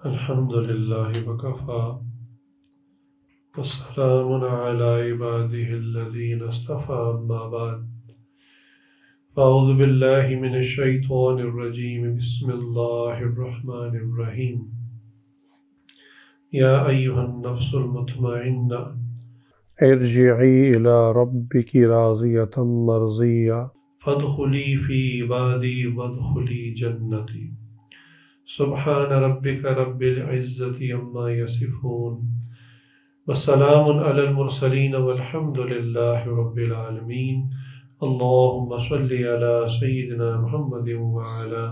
الحمد لله وكفى والسلام على عباده الذين اصطفى أما بعد فأعوذ بالله من الشيطان الرجيم بسم الله الرحمن الرحيم يا أيها النفس المطمئنة ارجعي إلى ربك راضية مرضية فادخلي في عبادي وادخلي جنتي سبحان ربك رب العزة عما يصفون والسلام على المرسلين والحمد لله رب العالمين اللهم صل على سيدنا محمد وعلى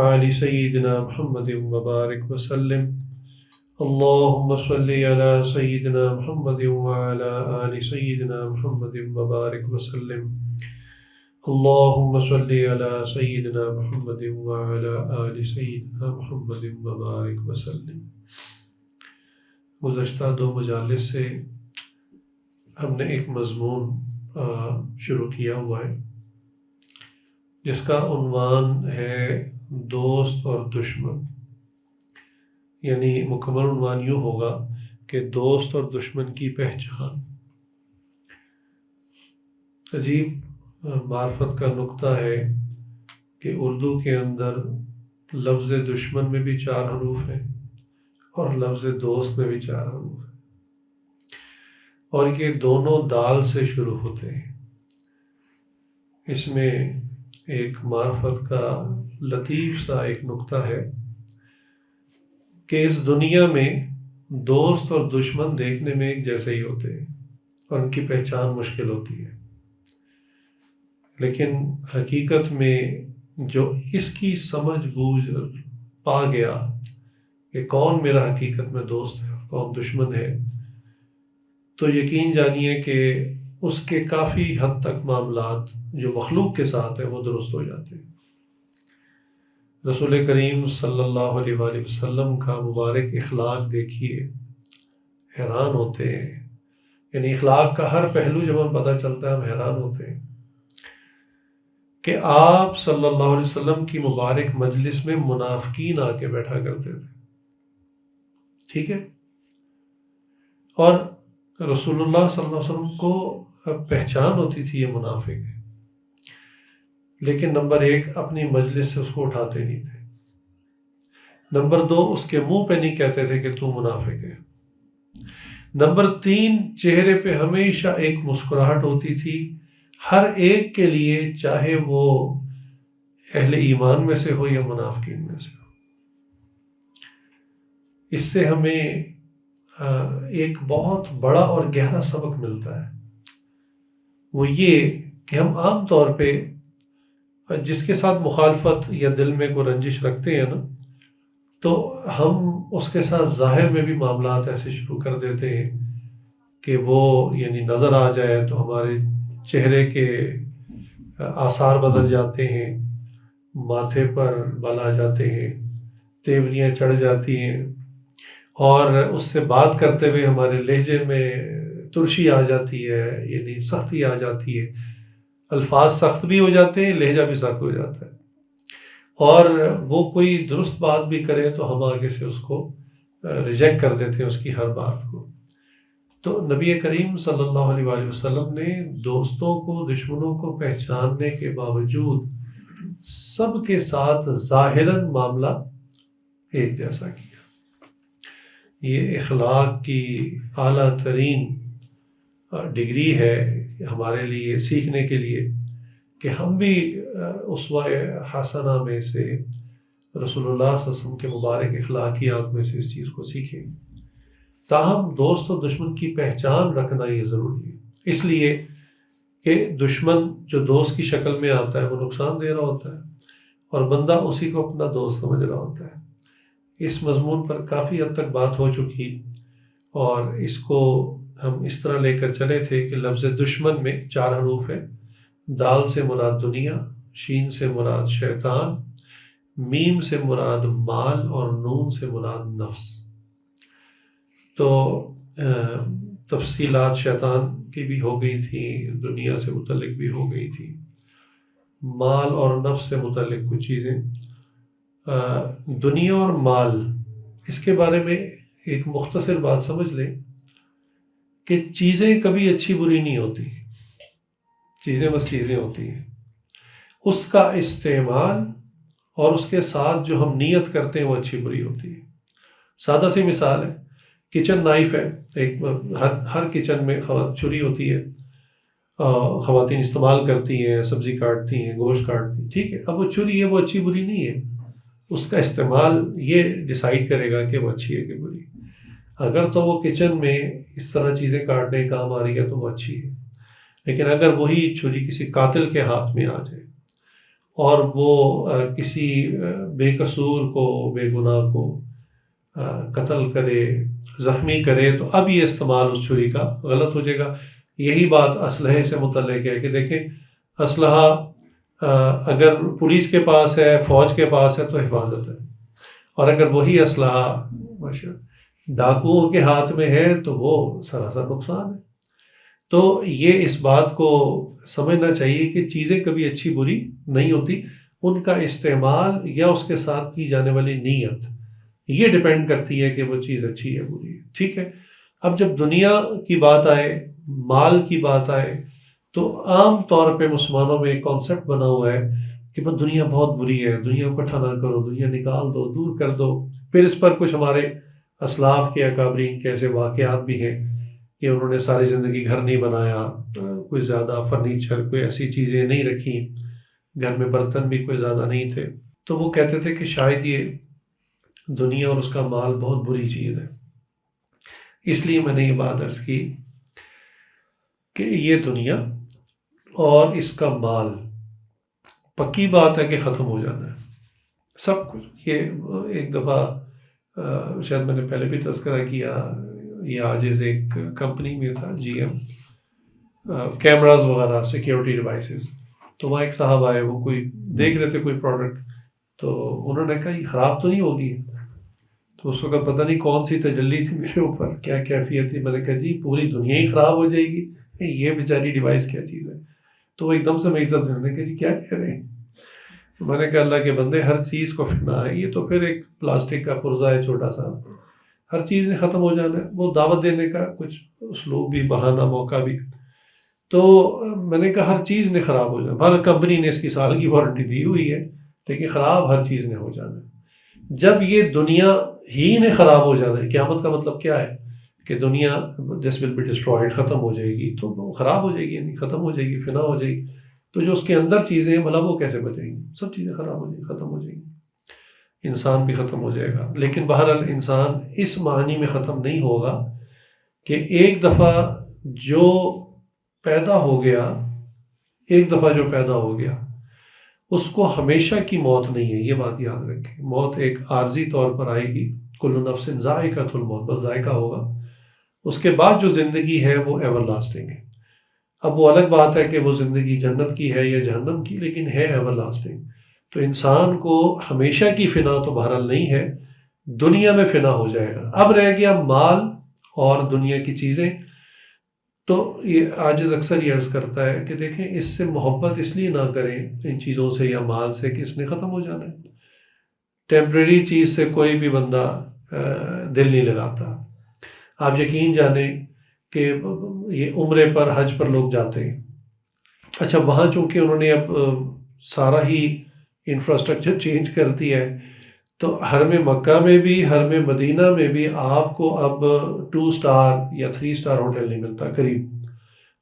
آل سيدنا محمد وبارك وسلم اللهم صل على سيدنا محمد وعلى آل سيدنا محمد وبارك وسلم اللهم صل على سيدنا محمد وعلى آل سيدنا محمد وبارك وسلم۔ گزشتہ 2 مجالس سے ہم نے ایک مضمون شروع کیا ہوا ہے جس کا عنوان ہے دوست اور دشمن، یعنی مکمل عنوان یوں ہوگا کہ دوست اور دشمن کی پہچان۔ عجیب معرفت کا نقطہ ہے کہ اردو کے اندر لفظ دشمن میں بھی 4 حروف ہیں اور لفظ دوست میں بھی 4 حروف ہیں، اور یہ دونوں دال سے شروع ہوتے ہیں۔ اس میں ایک معرفت کا لطیف سا ایک نقطہ ہے کہ اس دنیا میں دوست اور دشمن دیکھنے میں ایک جیسے ہی ہوتے ہیں اور ان کی پہچان مشکل ہوتی ہے، لیکن حقیقت میں جو اس کی سمجھ بوجھ پا گیا کہ کون میرا حقیقت میں دوست ہے اور کون دشمن ہے، تو یقین جانیے کہ اس کے کافی حد تک معاملات جو مخلوق کے ساتھ ہیں وہ درست ہو جاتے ہیں۔ رسول کریم صلی اللہ علیہ وآلہ وسلم کا مبارک اخلاق دیکھیے، حیران ہوتے ہیں، یعنی اخلاق کا ہر پہلو جب ہم پتہ چلتا ہے ہم حیران ہوتے ہیں کہ آپ صلی اللہ علیہ وسلم کی مبارک مجلس میں منافقین آ کے بیٹھا کرتے تھے، ٹھیک ہے، اور رسول اللہ صلی اللہ علیہ وسلم کو پہچان ہوتی تھی یہ منافق ہے، لیکن نمبر 1 اپنی مجلس سے اس کو اٹھاتے نہیں تھے، نمبر 2 اس کے منہ پہ نہیں کہتے تھے کہ تو منافق ہے، نمبر 3 چہرے پہ ہمیشہ ایک مسکراہٹ ہوتی تھی ہر ایک کے لیے، چاہے وہ اہل ایمان میں سے ہو یا منافقین میں سے ہو۔ اس سے ہمیں ایک بہت بڑا اور گہرا سبق ملتا ہے، وہ یہ کہ ہم عام طور پہ جس کے ساتھ مخالفت یا دل میں کوئی رنجش رکھتے ہیں نا، تو ہم اس کے ساتھ ظاہر میں بھی معاملات ایسے شروع کر دیتے ہیں کہ وہ یعنی نظر آ جائے تو ہمارے چہرے کے آثار بدل جاتے ہیں، ماتھے پر بال آ جاتے ہیں، تیوریاں چڑھ جاتی ہیں، اور اس سے بات کرتے ہوئے ہمارے لہجے میں ترشی آ جاتی ہے، یعنی سختی آ جاتی ہے، الفاظ سخت بھی ہو جاتے ہیں، لہجہ بھی سخت ہو جاتا ہے، اور وہ کوئی درست بات بھی کرے تو ہم آگے سے اس کو ریجیکٹ کر دیتے ہیں، اس کی ہر بات کو۔ تو نبی کریم صلی اللہ علیہ وآلہ وسلم نے دوستوں کو دشمنوں کو پہچاننے کے باوجود سب کے ساتھ ظاہراً معاملہ ایک جیسا کیا۔ یہ اخلاق کی اعلیٰ ترین ڈگری ہے ہمارے لیے سیکھنے کے لیے کہ ہم بھی اسوہ حسنہ میں سے رسول اللہ صلی اللہ علیہ وسلم کے مبارک اخلاقیات میں سے اس چیز کو سیکھیں۔ تاہم دوست و دشمن کی پہچان رکھنا یہ ضروری ہے، اس لیے کہ دشمن جو دوست کی شکل میں آتا ہے وہ نقصان دے رہا ہوتا ہے اور بندہ اسی کو اپنا دوست سمجھ رہا ہوتا ہے۔ اس مضمون پر کافی حد تک بات ہو چکی، اور اس کو ہم اس طرح لے کر چلے تھے کہ لفظ دشمن میں 4 حروف ہیں، دال سے مراد دنیا، شین سے مراد شیطان، میم سے مراد مال، اور نون سے مراد نفس۔ تو تفصیلات شیطان کی بھی ہو گئی تھی، دنیا سے متعلق بھی ہو گئی تھی، مال اور نفس سے متعلق کچھ چیزیں۔ دنیا اور مال اس کے بارے میں ایک مختصر بات سمجھ لیں کہ چیزیں کبھی اچھی بری نہیں ہوتی، چیزیں بس چیزیں ہوتی ہیں، اس کا استعمال اور اس کے ساتھ جو ہم نیت کرتے ہیں وہ اچھی بری ہوتی ہے۔ سادہ سی مثال ہے، کچن نائف ہے، ایک ہر کچن میں چھری ہوتی ہے، خواتین استعمال کرتی ہیں، سبزی کاٹتی ہیں، گوشت کاٹتی ہیں، ٹھیک ہے۔ اب وہ چھری ہے، وہ اچھی بری نہیں ہے، اس کا استعمال یہ ڈیسائیڈ کرے گا کہ وہ اچھی ہے کہ بری۔ اگر تو وہ کچن میں اس طرح چیزیں کاٹنے کام آ رہی ہے تو وہ اچھی ہے، لیکن اگر وہی چھری کسی قاتل کے ہاتھ میں آ جائے اور وہ کسی بے قصور کو، بے گناہ کو قتل کرے، زخمی کرے، تو اب یہ استعمال اس چھری کا غلط ہو جائے گا۔ یہی بات اسلحے سے متعلق ہے کہ دیکھیں اسلحہ اگر پولیس کے پاس ہے، فوج کے پاس ہے تو حفاظت ہے، اور اگر وہی اسلحہ ڈاکوؤں کے ہاتھ میں ہے تو وہ سراسر نقصان ہے۔ تو یہ اس بات کو سمجھنا چاہیے کہ چیزیں کبھی اچھی بری نہیں ہوتی، ان کا استعمال یا اس کے ساتھ کی جانے والی نیت یہ ڈیپینڈ کرتی ہے کہ وہ چیز اچھی ہے بری ہے، ٹھیک ہے۔ اب جب دنیا کی بات آئے، مال کی بات آئے، تو عام طور پہ مسلمانوں میں ایک کانسیپٹ بنا ہوا ہے کہ بس دنیا بہت بری ہے، دنیا کو اکٹھا نہ کرو، دنیا نکال دو، دور کر دو۔ پھر اس پر کچھ ہمارے اسلاف کے اکابرین کے ایسے واقعات بھی ہیں کہ انہوں نے ساری زندگی گھر نہیں بنایا، کوئی زیادہ فرنیچر، کوئی ایسی چیزیں نہیں رکھی، گھر میں برتن بھی کوئی زیادہ نہیں تھے، تو وہ کہتے تھے کہ شاید یہ دنیا اور اس کا مال بہت بری چیز ہے۔ اس لیے میں نے یہ بات عرض کی کہ یہ دنیا اور اس کا مال پکی بات ہے کہ ختم ہو جانا ہے سب کچھ۔ یہ ایک دفعہ شاید میں نے پہلے بھی تذکرہ کیا، یہ آجز ایک کمپنی میں تھا، جی ایم، کیمراز وغیرہ، سیکیورٹی ڈیوائسز، تو وہاں ایک صاحب آئے، وہ کوئی دیکھ رہے تھے کوئی پروڈکٹ، تو انہوں نے کہا یہ خراب تو نہیں ہوگی؟ تو اس وقت پتہ نہیں کون سی تجلی تھی میرے اوپر، کیا کیفیت تھی، میں نے کہا جی پوری دنیا ہی خراب ہو جائے گی، یہ بیچاری ڈیوائس کیا چیز ہے؟ تو وہ ایک دم سے میری طرف انہوں نے کہا جی کیا کہہ رہے ہیں؟ میں نے کہا اللہ کے بندے، ہر چیز کو فنا ہے، یہ تو پھر ایک پلاسٹک کا پرزہ ہے چھوٹا سا، ہر چیز نے ختم ہو جانا ہے۔ وہ دعوت دینے کا کچھ اسلوب بھی، بہانہ، موقع بھی، تو میں نے کہا ہر چیز نے خراب ہو جانا، ہر کمپنی نے اس کی سال کی وارنٹی دی ہوئی ہے، لیکن خراب ہر چیز نے ہو جانا ہے۔ جب یہ دنیا ہی نے خراب ہو جانا ہے، قیامت کا مطلب کیا ہے کہ دنیا دس ول بی ڈسٹرائڈ، ختم ہو جائے گی، تو وہ خراب ہو جائے گی، یعنی ختم ہو جائے گی، فنا ہو جائے گی، تو جو اس کے اندر چیزیں ہیں بھلا وہ کیسے بچیں گی؟ سب چیزیں خراب ہو جائیں گی، ختم ہو جائیں گی، انسان بھی ختم ہو جائے گا۔ لیکن بہرحال انسان اس معنی میں ختم نہیں ہوگا کہ ایک دفعہ جو پیدا ہو گیا، ایک دفعہ جو پیدا ہو گیا اس کو ہمیشہ کی موت نہیں ہے، یہ بات یاد رکھیں۔ موت ایک عارضی طور پر آئے گی، کل نفس ذائقۃ الموت، بس ذائقہ ہوگا، اس کے بعد جو زندگی ہے وہ ایور لاسٹنگ ہے۔ اب وہ الگ بات ہے کہ وہ زندگی جنت کی ہے یا جہنم کی، لیکن ہے ایور لاسٹنگ۔ تو انسان کو ہمیشہ کی فنا تو بہرحال نہیں ہے، دنیا میں فنا ہو جائے گا۔ اب رہ گیا مال اور دنیا کی چیزیں، تو یہ عاجز اکثر یہ عرض کرتا ہے کہ دیکھیں اس سے محبت اس لیے نہ کریں، ان چیزوں سے یا مال سے، کہ اس نے ختم ہو جانا ہے۔ ٹیمپریری چیز سے کوئی بھی بندہ دل نہیں لگاتا۔ آپ یقین جانیں کہ یہ عمرے پر، حج پر لوگ جاتے ہیں، اچھا وہاں چونکہ انہوں نے اب سارا ہی انفراسٹرکچر چینج کر دیا ہے، تو حرم مکہ میں بھی، حرم مدینہ میں بھی آپ کو اب 2 اسٹار یا 3 اسٹار ہوٹل نہیں ملتا قریب،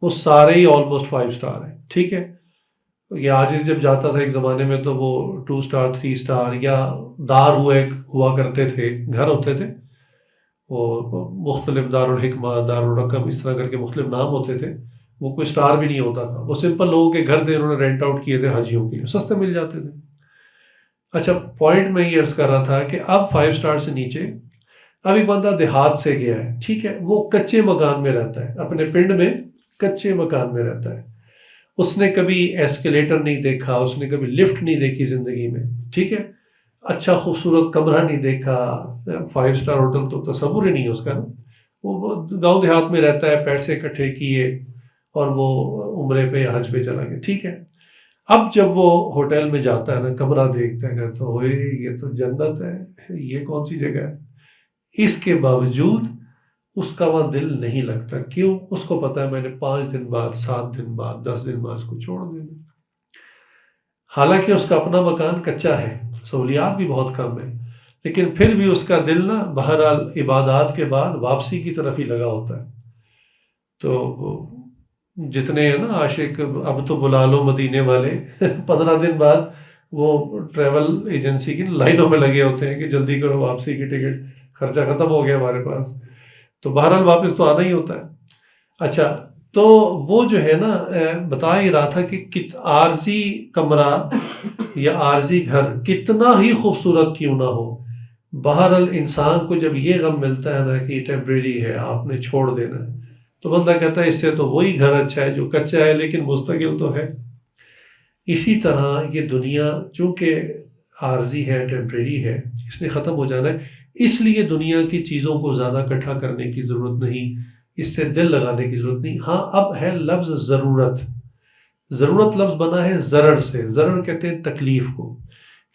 وہ سارے ہی آلموسٹ 5 اسٹار ہیں، ٹھیک ہے۔ یہ عاجز جب جاتا تھا ایک زمانے میں تو وہ 2 اسٹار، 3 اسٹار یا دار ہوا کرتے تھے، گھر ہوتے تھے، وہ مختلف دارالحکمہ، دارالرقم، اس طرح کر کے مختلف نام ہوتے تھے، وہ کوئی اسٹار بھی نہیں ہوتا تھا، وہ سمپل لوگوں کے گھر تھے، انہوں نے رینٹ آؤٹ کیے تھے حاجیوں کے لیے، سستے مل جاتے تھے۔ اچھا پوائنٹ میں یہ عرض کر رہا تھا کہ اب 5 اسٹار سے نیچے، اب ایک بندہ دیہات سے گیا ہے، ٹھیک ہے، وہ کچے مکان میں رہتا ہے، اپنے پنڈ میں کچے مکان میں رہتا ہے، اس نے کبھی ایسکیلیٹر نہیں دیکھا، اس نے کبھی لفٹ نہیں دیکھی زندگی میں، ٹھیک ہے، اچھا خوبصورت کمرہ نہیں دیکھا، 5 اسٹار ہوٹل تو تصور ہی نہیں ہے اس کا نا، وہ گاؤں دیہات میں رہتا ہے، پیسے اکٹھے کیے اور وہ عمرے پہ یا حج پہ چلا گیا، ٹھیک ہے۔ اب جب وہ ہوٹل میں جاتا ہے نا، کمرہ دیکھتا ہے تو یہ تو جنت ہے، یہ کون سی جگہ ہے؟ اس کے باوجود اس کا وہاں دل نہیں لگتا. کیوں؟ اس کو پتا ہے میں نے 5 دن بعد، 7 دن بعد، 10 دن بعد اس کو چھوڑ دینا. حالانکہ اس کا اپنا مکان کچا ہے، سہولیات بھی بہت کم ہے، لیکن پھر بھی اس کا دل نا بہرحال عبادات کے بعد واپسی کی طرف ہی لگا ہوتا ہے. تو جتنے ہیں نا عاشق اب تو بلا لو مدینے والے 15 دن بعد وہ ٹریول ایجنسی کی لائنوں میں لگے ہوتے ہیں کہ جلدی کرو واپسی کی ٹکٹ، خرچہ ختم ہو گیا ہمارے پاس. تو بہرحال واپس تو آنا ہی ہوتا ہے. اچھا، تو وہ جو ہے نا بتا ہی رہا تھا کہ عارضی کمرہ یا عارضی گھر کتنا ہی خوبصورت کیوں نہ ہو، بہرحال انسان کو جب یہ غم ملتا ہے نا کہ یہ ٹیمپریری ہے، آپ نے چھوڑ دینا ہے، تو بندہ کہتا ہے اس سے تو وہی گھر اچھا ہے جو کچا ہے لیکن مستقل تو ہے. اسی طرح یہ دنیا چونکہ عارضی ہے، ٹیمپریری ہے، اس نے ختم ہو جانا ہے. اس لیے دنیا کی چیزوں کو زیادہ اکٹھا کرنے کی ضرورت نہیں، اس سے دل لگانے کی ضرورت نہیں. ہاں اب ہے لفظ ضرورت. ضرورت لفظ بنا ہے ضرر سے. ضرر کہتے ہیں تکلیف کو،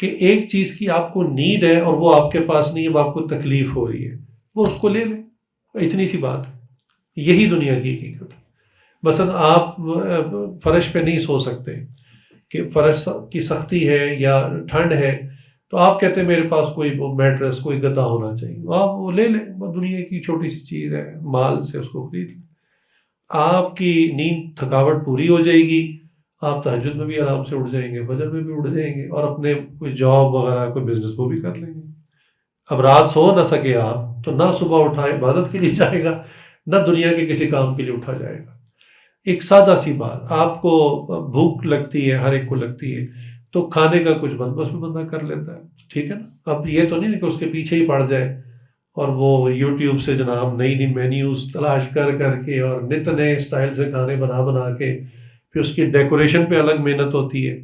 کہ ایک چیز کی آپ کو نیڈ ہے اور وہ آپ کے پاس نہیں ہے، اب آپ کو تکلیف ہو رہی ہے، وہ اس کو لے لیں. اتنی سی بات ہے. یہی دنیا کی حقیقت ہے. مثلا آپ فرش پہ نہیں سو سکتے کہ فرش کی سختی ہے یا ٹھنڈ ہے، تو آپ کہتے ہیں میرے پاس کوئی میٹرس، کوئی گدا ہونا چاہیے. آپ وہ لے لیں، وہ دنیا کی چھوٹی سی چیز ہے، مال سے اس کو خرید لیں. آپ کی نیند تھکاوٹ پوری ہو جائے گی، آپ تہجد میں بھی آرام سے اٹھ جائیں گے، فجر میں بھی اٹھ جائیں گے، اور اپنے کوئی جاب وغیرہ کوئی بزنس وہ بھی کر لیں گے. اب رات سو نہ سکے آپ تو نہ صبح اٹھا عبادت کے لیے جائے گا، نہ دنیا کے کسی کام کے لیے اٹھا جائے گا. ایک سادہ سی بات، آپ کو بھوک لگتی ہے، ہر ایک کو لگتی ہے، تو کھانے کا کچھ بندوبست بھی بندہ کر لیتا ہے. ٹھیک ہے نا؟ اب یہ تو نہیں کہ اس کے پیچھے ہی پڑ جائے اور وہ یوٹیوب سے جناب نئی نئی مینیوز تلاش کر کر کے اور نت نئے اسٹائل سے کھانے بنا بنا کے، پھر اس کی ڈیکوریشن پہ الگ محنت ہوتی ہے.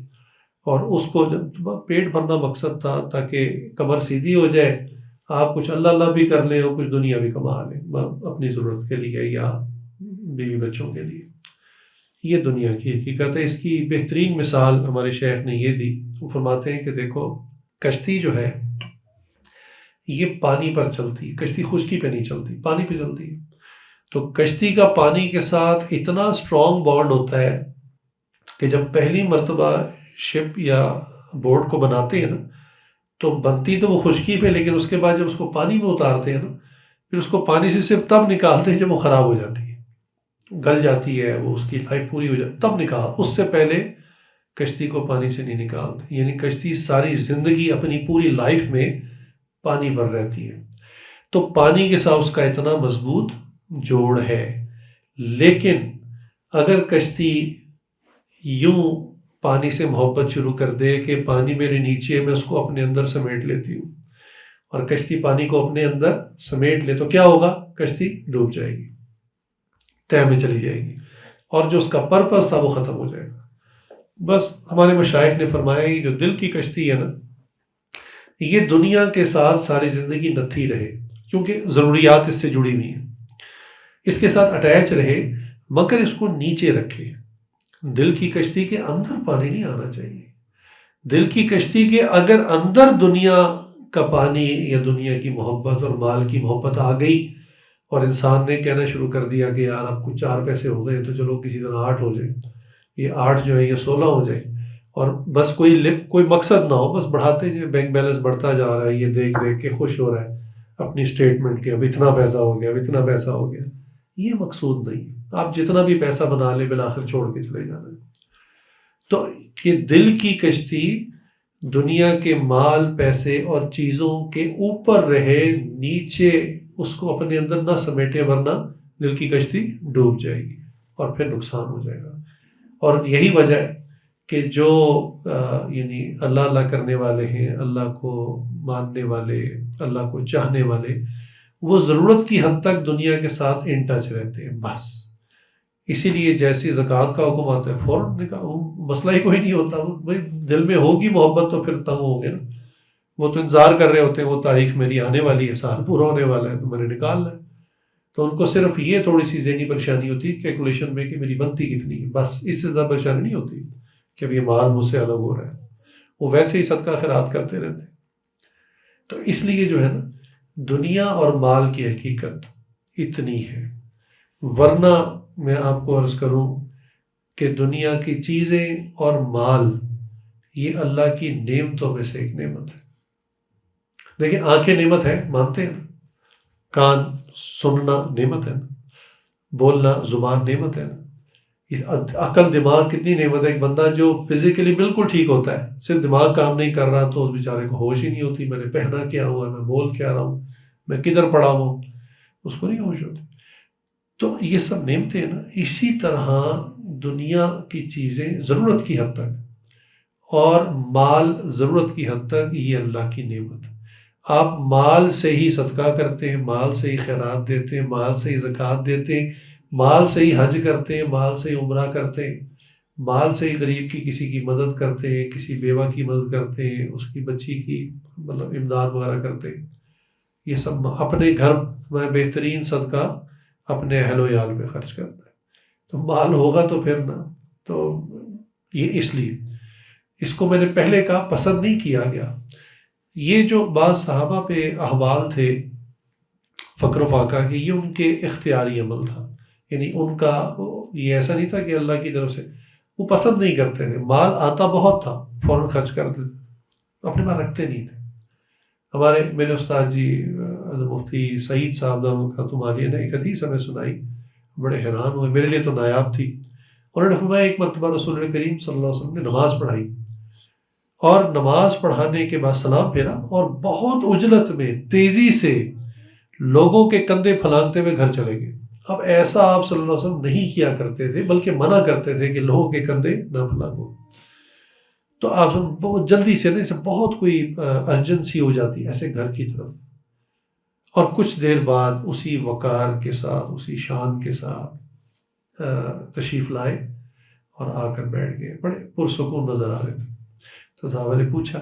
اور اس کو جب پیٹ بھرنا مقصد تھا تاکہ کمر سیدھی ہو جائے، آپ کچھ اللہ اللہ بھی کر لیں اور کچھ دنیا بھی کما لیں اپنی ضرورت کے لیے یا بیوی بچوں کے لیے. یہ دنیا کی حقیقت ہے. اس کی بہترین مثال ہمارے شیخ نے یہ دی. وہ فرماتے ہیں کہ دیکھو کشتی جو ہے یہ پانی پر چلتی ہے، کشتی خشکی پہ نہیں چلتی، پانی پہ چلتی ہے. تو کشتی کا پانی کے ساتھ اتنا اسٹرانگ بانڈ ہوتا ہے کہ جب پہلی مرتبہ شپ یا بوٹ کو بناتے ہیں نا، تو بنتی تو وہ خشکی پہ، لیکن اس کے بعد جب اس کو پانی میں اتارتے ہیں نا، پھر اس کو پانی سے صرف تب نکالتے ہیں جب وہ خراب ہو جاتی ہے، گل جاتی ہے، وہ اس کی لائف پوری ہو جاتی، تب نکال. اس سے پہلے کشتی کو پانی سے نہیں نکالتے. یعنی کشتی ساری زندگی اپنی پوری لائف میں پانی پر رہتی ہے. تو پانی کے ساتھ اس کا اتنا مضبوط جوڑ ہے. لیکن اگر کشتی یوں پانی سے محبت شروع کر دے کہ پانی میرے نیچے، میں اس کو اپنے اندر سمیٹ لیتی ہوں، اور کشتی پانی کو اپنے اندر سمیٹ لے، تو کیا ہوگا؟ کشتی ڈوب جائے گی، تہہ میں چلی جائے گی، اور جو اس کا پرپس تھا وہ ختم ہو جائے گا. بس ہمارے مشائخ نے فرمایا یہ جو دل کی کشتی ہے نا، یہ دنیا کے ساتھ ساری زندگی نتھی رہے، کیونکہ ضروریات اس سے جڑی ہوئی ہیں، اس کے ساتھ اٹیچ رہے، مگر اس کو نیچے رکھے. دل کی کشتی کے اندر پانی نہیں آنا چاہیے. دل کی کشتی کے اگر اندر دنیا کا پانی یا دنیا کی محبت اور مال کی محبت آ گئی، اور انسان نے کہنا شروع کر دیا کہ یار اب کچھ 4 پیسے ہو گئے تو چلو کسی طرح 8 ہو جائے، یہ 8 جو ہے یہ 16 ہو جائے، اور بس کوئی مقصد نہ ہو، بس بڑھاتے جائے، بینک بیلنس بڑھتا جا رہا ہے، یہ دیکھ دیکھ کے خوش ہو رہا ہے اپنی اسٹیٹمنٹ کے، اب اتنا پیسہ ہو گیا، اب اتنا پیسہ ہو گیا. یہ مقصود نہیں ہے. آپ جتنا بھی پیسہ بنا لیں بالآخر چھوڑ کے چلے جانا ہے. تو کہ دل کی کشتی دنیا کے مال، پیسے اور چیزوں کے اوپر رہے، نیچے اس کو اپنے اندر نہ سمیٹے، ورنہ دل کی کشتی ڈوب جائے گی اور پھر نقصان ہو جائے گا. اور یہی وجہ ہے کہ جو یعنی اللہ اللہ کرنے والے ہیں، اللہ کو ماننے والے، اللہ کو چاہنے والے، وہ ضرورت کی حد تک دنیا کے ساتھ ان ٹچ رہتے ہیں بس. اسی لیے جیسی زکوٰۃ کا حکم آتا ہے فوراً مسئلہ ہی کوئی نہیں ہوتا. بھائی دل میں ہوگی محبت تو پھر تنگ ہوں گے نا. وہ تو انتظار کر رہے ہوتے ہیں، وہ تاریخ میری آنے والی ہے، سال پورا ہونے والا ہے، تو میں نے نکالنا ہے. تو ان کو صرف یہ تھوڑی سی ذہنی پریشانی ہوتی ہے کیلکولیشن میں کہ میری بنتی کتنی ہے، بس اس سے زیادہ پریشانی نہیں ہوتی کہ اب یہ مال مجھ سے الگ ہو رہا ہے. وہ ویسے ہی صدقہ خیرات کرتے رہتے ہیں. تو اس لیے جو ہے نا دنیا اور مال کی حقیقت اتنی ہے، ورنہ میں آپ کو عرض کروں کہ دنیا کی چیزیں اور مال یہ اللہ کی نعمتوں میں سے ایک نعمت ہے۔ دیکھیں، آنکھیں نعمت ہے، مانتے ہیں نا؟ کان سننا نعمت ہے نا؟ بولنا زبان نعمت ہے نا؟ عقل دماغ کتنی نعمت ہے۔ ایک بندہ جو فزیکلی بالکل ٹھیک ہوتا ہے، صرف دماغ کام نہیں کر رہا تو اس بیچارے کو ہوش ہی نہیں ہوتی، میں نے پہنا کیا ہوا ہے، میں بول کیا رہا ہوں، میں کدھر پڑا ہوں، اس کو نہیں ہوش ہوتی۔ تو یہ سب نعمتیں ہیں نا۔ اسی طرح دنیا کی چیزیں ضرورت کی حد تک اور مال ضرورت کی حد تک یہ اللہ کی نعمت ہے۔ آپ مال سے ہی صدقہ کرتے ہیں، مال سے ہی خیرات دیتے ہیں، مال سے ہی زکوٰۃ دیتے ہیں، مال سے ہی حج کرتے ہیں، مال سے ہی عمرہ کرتے ہیں، مال سے ہی غریب کی کسی کی مدد کرتے ہیں، کسی بیوہ کی مدد کرتے ہیں، اس کی بچی کی مطلب امداد وغیرہ کرتے ہیں۔ یہ سب اپنے گھر میں بہترین صدقہ اپنے اہل و عیال پہ خرچ کرتا ہے۔ تو مال ہوگا تو پھر نا، تو یہ اس لیے اس کو میں نے پہلے کہا پسند نہیں کیا گیا۔ یہ جو بعض صحابہ پہ احوال تھے فقر و فاقہ کے، یہ ان کے اختیاری عمل تھا، یعنی ان کا یہ ایسا نہیں تھا کہ اللہ کی طرف سے، وہ پسند نہیں کرتے تھے۔ مال آتا بہت تھا، فوراً خرچ کرتے تھے، اپنے پاس رکھتے نہیں تھے۔ ہمارے میرے استاد جی مفتی سعید صاحب تمہاری نے ایک حدیث ہمیں سنائی، بڑے حیران ہوئے، میرے لیے تو نایاب تھی۔ انہوں نے فرمایا ایک مرتبہ رسول کریم صلی اللہ علیہ وسلم نے نماز پڑھائی، اور نماز پڑھانے کے بعد سلام پھیرا اور بہت عجلت میں تیزی سے لوگوں کے کندھے پھلانگتے ہوئے گھر چلے گئے۔ اب ایسا آپ صلی اللہ علیہ وسلم نہیں کیا کرتے تھے، بلکہ منع کرتے تھے کہ لوگوں کے کندھے نہ پھلانگو۔ تو آپ بہت جلدی سے نہیں، بہت کوئی ارجنسی ہو جاتی ایسے گھر کی طرف، اور کچھ دیر بعد اسی وقار کے ساتھ، اسی شان کے ساتھ تشریف لائے اور آ کر بیٹھ گئے، بڑے پرسکون نظر آ رہے تھے۔ تو صحابہ نے پوچھا،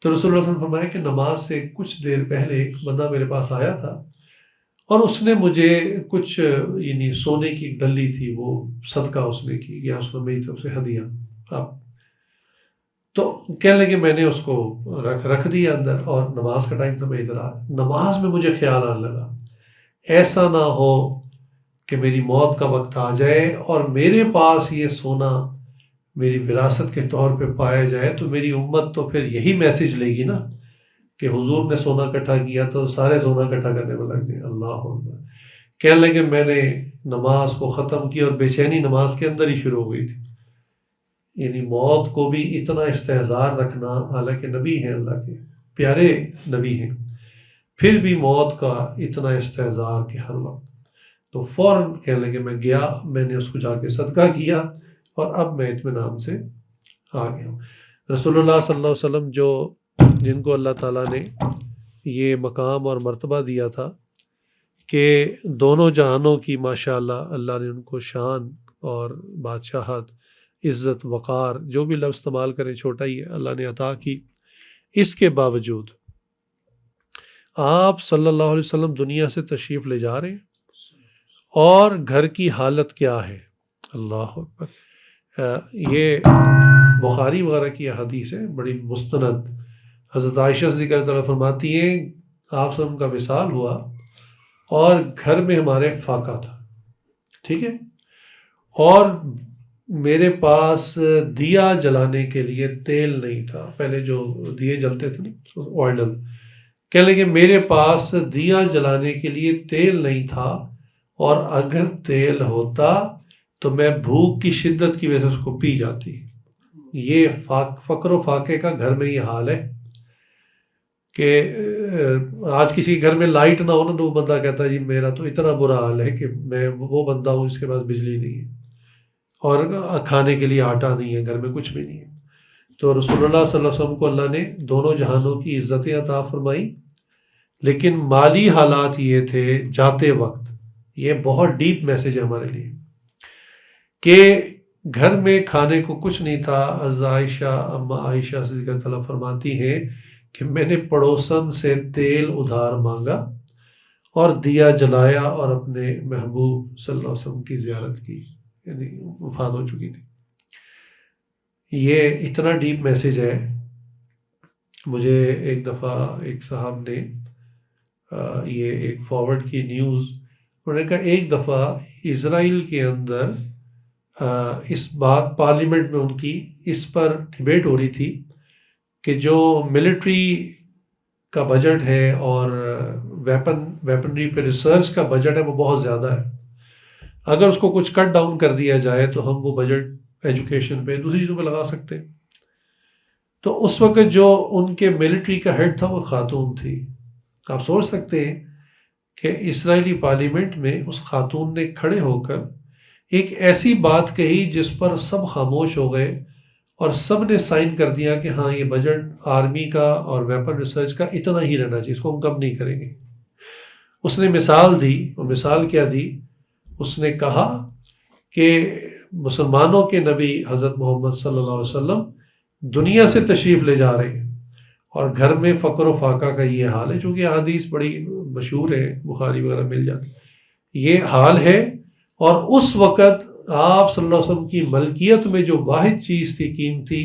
تو رسول اللہ صلی اللہ علیہ وسلم نے فرمایا کہ نماز سے کچھ دیر پہلے ایک بندہ میرے پاس آیا تھا، اور اس نے مجھے کچھ یعنی سونے کی ڈلی تھی، وہ صدقہ اس نے کی، یا اس نے میری طرف سے ہدیہ۔ آپ تو کہنے لگے میں نے اس کو رکھ دیا اندر، اور نماز کا ٹائم تھا، میں ادھر آ، نماز میں مجھے خیال آنے لگا ایسا نہ ہو کہ میری موت کا وقت آ جائے اور میرے پاس یہ سونا میری وراثت کے طور پہ پایا جائے، تو میری امت تو پھر یہی میسج لے گی نا کہ حضور نے سونا اکٹھا کیا تو سارے سونا اکٹھا کرنے میں لگ جائیں۔ اللہ اکبر۔ کہنے لگے میں نے نماز کو ختم کیا، اور بے چینی نماز کے اندر ہی شروع ہو گئی تھی۔ یعنی موت کو بھی اتنا استحضار رکھنا، حالانکہ نبی ہیں، اللہ کے پیارے نبی ہیں، پھر بھی موت کا اتنا استحضار کہ ہر وقت۔ تو فوراً کہنے لگے میں گیا، میں نے اس کو جا کے صدقہ کیا، اور اب میں اطمینان سے آ گیا ہوں۔ رسول اللہ صلی اللہ علیہ وسلم جن کو اللہ تعالیٰ نے یہ مقام اور مرتبہ دیا تھا کہ دونوں جہانوں کی ماشاءاللہ اللہ نے ان کو شان اور بادشاہت، عزت، وقار، جو بھی لفظ استعمال کریں چھوٹا ہی ہے، اللہ نے عطا کی، اس کے باوجود آپ صلی اللہ علیہ وسلم دنیا سے تشریف لے جا رہے ہیں، اور گھر کی حالت کیا ہے؟ اللہ اکبر۔ یہ بخاری وغیرہ کی حدیث ہے، بڑی مستند۔ حضرت عائشہ صدیقہ رضی اللہ عنہا فرماتی ہیں آپ صلی اللہ علیہ وسلم کا وصال ہوا، اور گھر میں ہمارے فاقہ تھا، ٹھیک ہے، اور میرے پاس دیا جلانے کے لیے تیل نہیں تھا۔ پہلے جو دیے جلتے تھے نا آئل، کہنے لگے میرے پاس دیا جلانے کے لیے تیل نہیں تھا، اور اگر تیل ہوتا تو میں بھوک کی شدت کی وجہ سے اس کو پی جاتی۔ یہ فقر و فاقے کا گھر میں یہ حال ہے کہ آج کسی گھر میں لائٹ نہ ہو نا، تو وہ بندہ کہتا ہے جی میرا تو اتنا برا حال ہے کہ میں وہ بندہ ہوں جس کے پاس بجلی نہیں ہے، اور کھانے کے لیے آٹا نہیں ہے، گھر میں کچھ بھی نہیں ہے۔ تو رسول اللہ صلی اللہ علیہ وسلم کو اللہ نے دونوں جہانوں کی عزتیں عطا فرمائی، لیکن مالی حالات یہ تھے جاتے وقت، یہ بہت ڈیپ میسج ہے ہمارے لیے، کہ گھر میں کھانے کو کچھ نہیں تھا۔ اما عائشہ صدیقہ تعالیٰ فرماتی ہیں کہ میں نے پڑوسن سے تیل ادھار مانگا اور دیا جلایا، اور اپنے محبوب صلی اللہ علیہ وسلم کی زیارت کی، یعنی وفات ہو چکی تھی۔ یہ اتنا ڈیپ میسج ہے۔ مجھے ایک دفعہ ایک صاحب نے یہ ایک فارورڈ کی نیوز، انہوں نے کہا ایک دفعہ اسرائیل کے اندر اس بات پارلیمنٹ میں ان کی اس پر ڈیبیٹ ہو رہی تھی کہ جو ملٹری کا بجٹ ہے اور ویپنری پہ ریسرچ کا بجٹ ہے وہ بہت زیادہ ہے، اگر اس کو کچھ کٹ ڈاؤن کر دیا جائے تو ہم وہ بجٹ ایجوکیشن پہ دوسری چیزوں پہ لگا سکتے ہیں۔ تو اس وقت جو ان کے ملٹری کا ہیڈ تھا وہ خاتون تھی۔ آپ سوچ سکتے ہیں کہ اسرائیلی پارلیمنٹ میں اس خاتون نے کھڑے ہو کر ایک ایسی بات کہی جس پر سب خاموش ہو گئے اور سب نے سائن کر دیا کہ ہاں یہ بجٹ آرمی کا اور ویپن ریسرچ کا اتنا ہی رہنا چاہیے، اس کو ہم کم نہیں کریں گے۔ اس نے مثال دی، اور مثال کیا دی؟ اس نے کہا کہ مسلمانوں کے نبی حضرت محمد صلی اللہ علیہ وسلم دنیا سے تشریف لے جا رہے ہیں اور گھر میں فقر و فاقہ کا یہ حال ہے، چونکہ حدیث بڑی مشہور ہے، بخاری وغیرہ مل جاتی، یہ حال ہے۔ اور اس وقت آپ صلی اللہ علیہ وسلم کی ملکیت میں جو واحد چیز تھی قیمتی،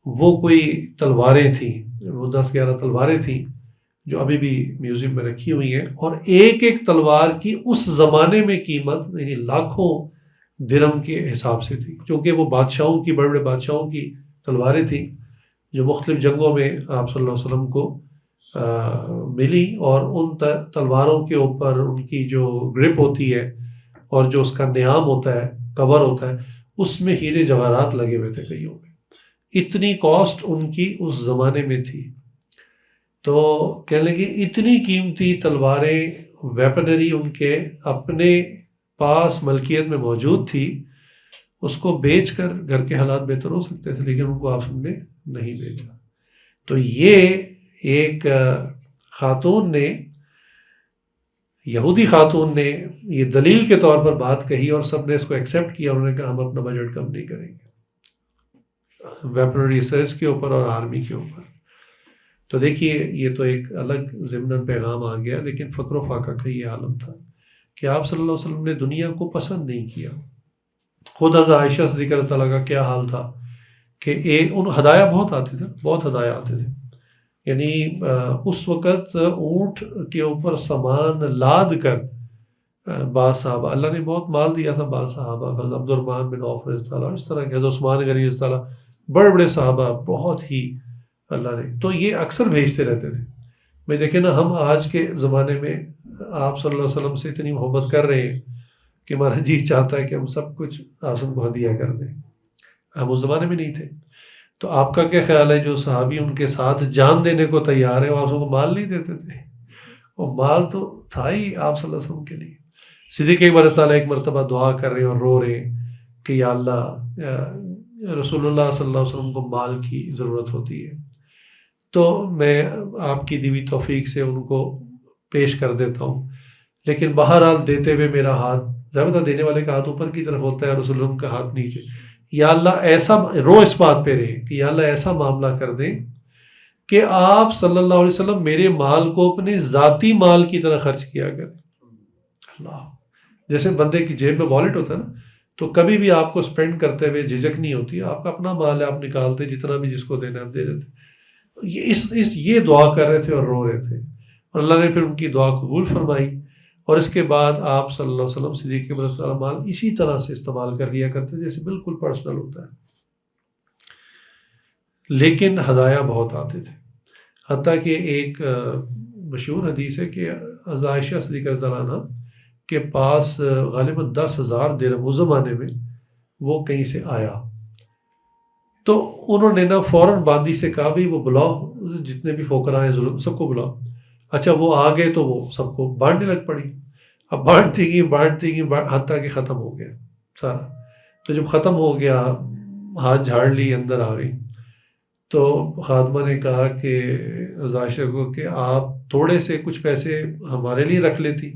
وہ کوئی تلواریں تھیں، وہ 10-11 تلواریں تھیں جو ابھی بھی میوزیم میں رکھی ہوئی ہیں، اور ایک ایک تلوار کی اس زمانے میں قیمت یعنی لاکھوں درہم کے حساب سے تھی، کیونکہ وہ بادشاہوں کی، بڑے بڑے بادشاہوں کی تلواریں تھیں جو مختلف جنگوں میں آپ صلی اللہ علیہ وسلم کو ملی، اور ان تلواروں کے اوپر ان کی جو گرپ ہوتی ہے اور جو اس کا نیام ہوتا ہے، کور ہوتا ہے، اس میں ہیرے جواہرات لگے ہوئے تھے کئیوں میں، اتنی کاسٹ ان کی اس زمانے میں تھی۔ تو کہنے لگے اتنی قیمتی تلواریں، ویپنری ان کے اپنے پاس ملکیت میں موجود تھی، اس کو بیچ کر گھر کے حالات بہتر ہو سکتے تھے، لیکن ان کو آپ نے نہیں بیچا۔ تو یہ ایک خاتون نے، یہودی خاتون نے یہ دلیل کے طور پر بات کہی اور سب نے اس کو ایکسیپٹ کیا، انہوں نے کہا ہم اپنا بجٹ کم نہیں کریں گے ویپنری ریسرچ کے اوپر اور آرمی کے اوپر۔ تو دیکھیے یہ تو ایک الگ ضمن پیغام آ گیا، لیکن فقر و فاقہ کا یہ عالم تھا کہ آپ صلی اللہ علیہ وسلم نے دنیا کو پسند نہیں کیا۔ خود حضرت عائشہ صدیقہ رضی اللہ عنہا کا کیا حال تھا کہ ان ہدایہ بہت آتے تھے، بہت ہدایہ آتے تھے، یعنی اس وقت اونٹ کے اوپر سامان لاد کر بعض صحابہ، اللہ نے بہت مال دیا تھا بعض صحابہ، حضرت عبد الرحمن بن عوف رضی اللہ عنہ، اس طرح کے حضرت عثمان غنی رضی اللہ عنہ، بڑے بڑے صحابہ بہت ہی اللہ نے، تو یہ اکثر بھیجتے رہتے تھے۔ میں دیکھیں نا، ہم آج کے زمانے میں آپ صلی اللہ علیہ وسلم سے اتنی محبت کر رہے ہیں کہ ہمارا جی چاہتا ہے کہ ہم سب کچھ آپ کو ہدیہ کر دیں، ہم اس زمانے میں نہیں تھے۔ تو آپ کا کیا خیال ہے جو صحابی ان کے ساتھ جان دینے کو تیار ہے، وہ آپ کو مال نہیں دیتے تھے؟ وہ مال تو تھا ہی آپ صلی اللہ علیہ وسلم کے لیے۔ صدیق اکبر صلی اللہ علیہ ایک مرتبہ دعا کر رہے ہیں اور رو رہے ہیں کہ یا اللہ، رسول اللہ صلی اللہ علیہ وسلم کو مال کی ضرورت ہوتی ہے، تو میں آپ کی دی ہوئی توفیق سے ان کو پیش کر دیتا ہوں، لیکن بہرحال دیتے ہوئے میرا ہاتھ، زیادہ دینے والے کا ہاتھ اوپر کی طرف ہوتا ہے، رسول اللہ کا ہاتھ نیچے، یا اللہ ایسا رو اس بات پہ رہے کہ یا اللہ ایسا معاملہ کر دیں کہ آپ صلی اللہ علیہ وسلم میرے مال کو اپنے ذاتی مال کی طرح خرچ کیا کریں۔ اللہ، جیسے بندے کی جیب میں والیٹ ہوتا ہے نا، تو کبھی بھی آپ کو سپینڈ کرتے ہوئے جھجک نہیں ہوتی، آپ کا اپنا مال ہے، آپ نکالتے جتنا بھی جس کو دینا آپ دے دیتے۔ یہ دعا کر رہے تھے اور رو رہے تھے، اور اللہ نے پھر ان کی دعا قبول فرمائی، اور اس کے بعد آپ صلی اللہ علیہ وسلم صدیق اکبر صلی اللہ علیہ وسلم مال اسی طرح سے استعمال کر لیا کرتے جیسے بالکل پرسنل ہوتا ہے، لیکن ہدایہ بہت آتے تھے۔ حتیٰ کہ ایک مشہور حدیث ہے کہ حضرت عائشہ صدیقہ رضی اللہ عنہا کے پاس غالباً 10,000 درہم اس زمانے میں وہ کہیں سے آیا، تو انہوں نے نا فوراً باندی سے کہا بھی وہ بلاؤ جتنے بھی فقراء ہیں ضرور سب کو بلاؤ۔ اچھا وہ آ گئے تو وہ سب کو بانٹنے لگ پڑی، اب بانٹتی گئی حتیٰ کہ ختم ہو گیا سارا۔ تو جب ختم ہو گیا، ہاتھ جھاڑ لی، اندر آ گئی، تو خادمہ نے کہا کہ عائشہ کو کہ آپ تھوڑے سے کچھ پیسے ہمارے لیے رکھ لیتی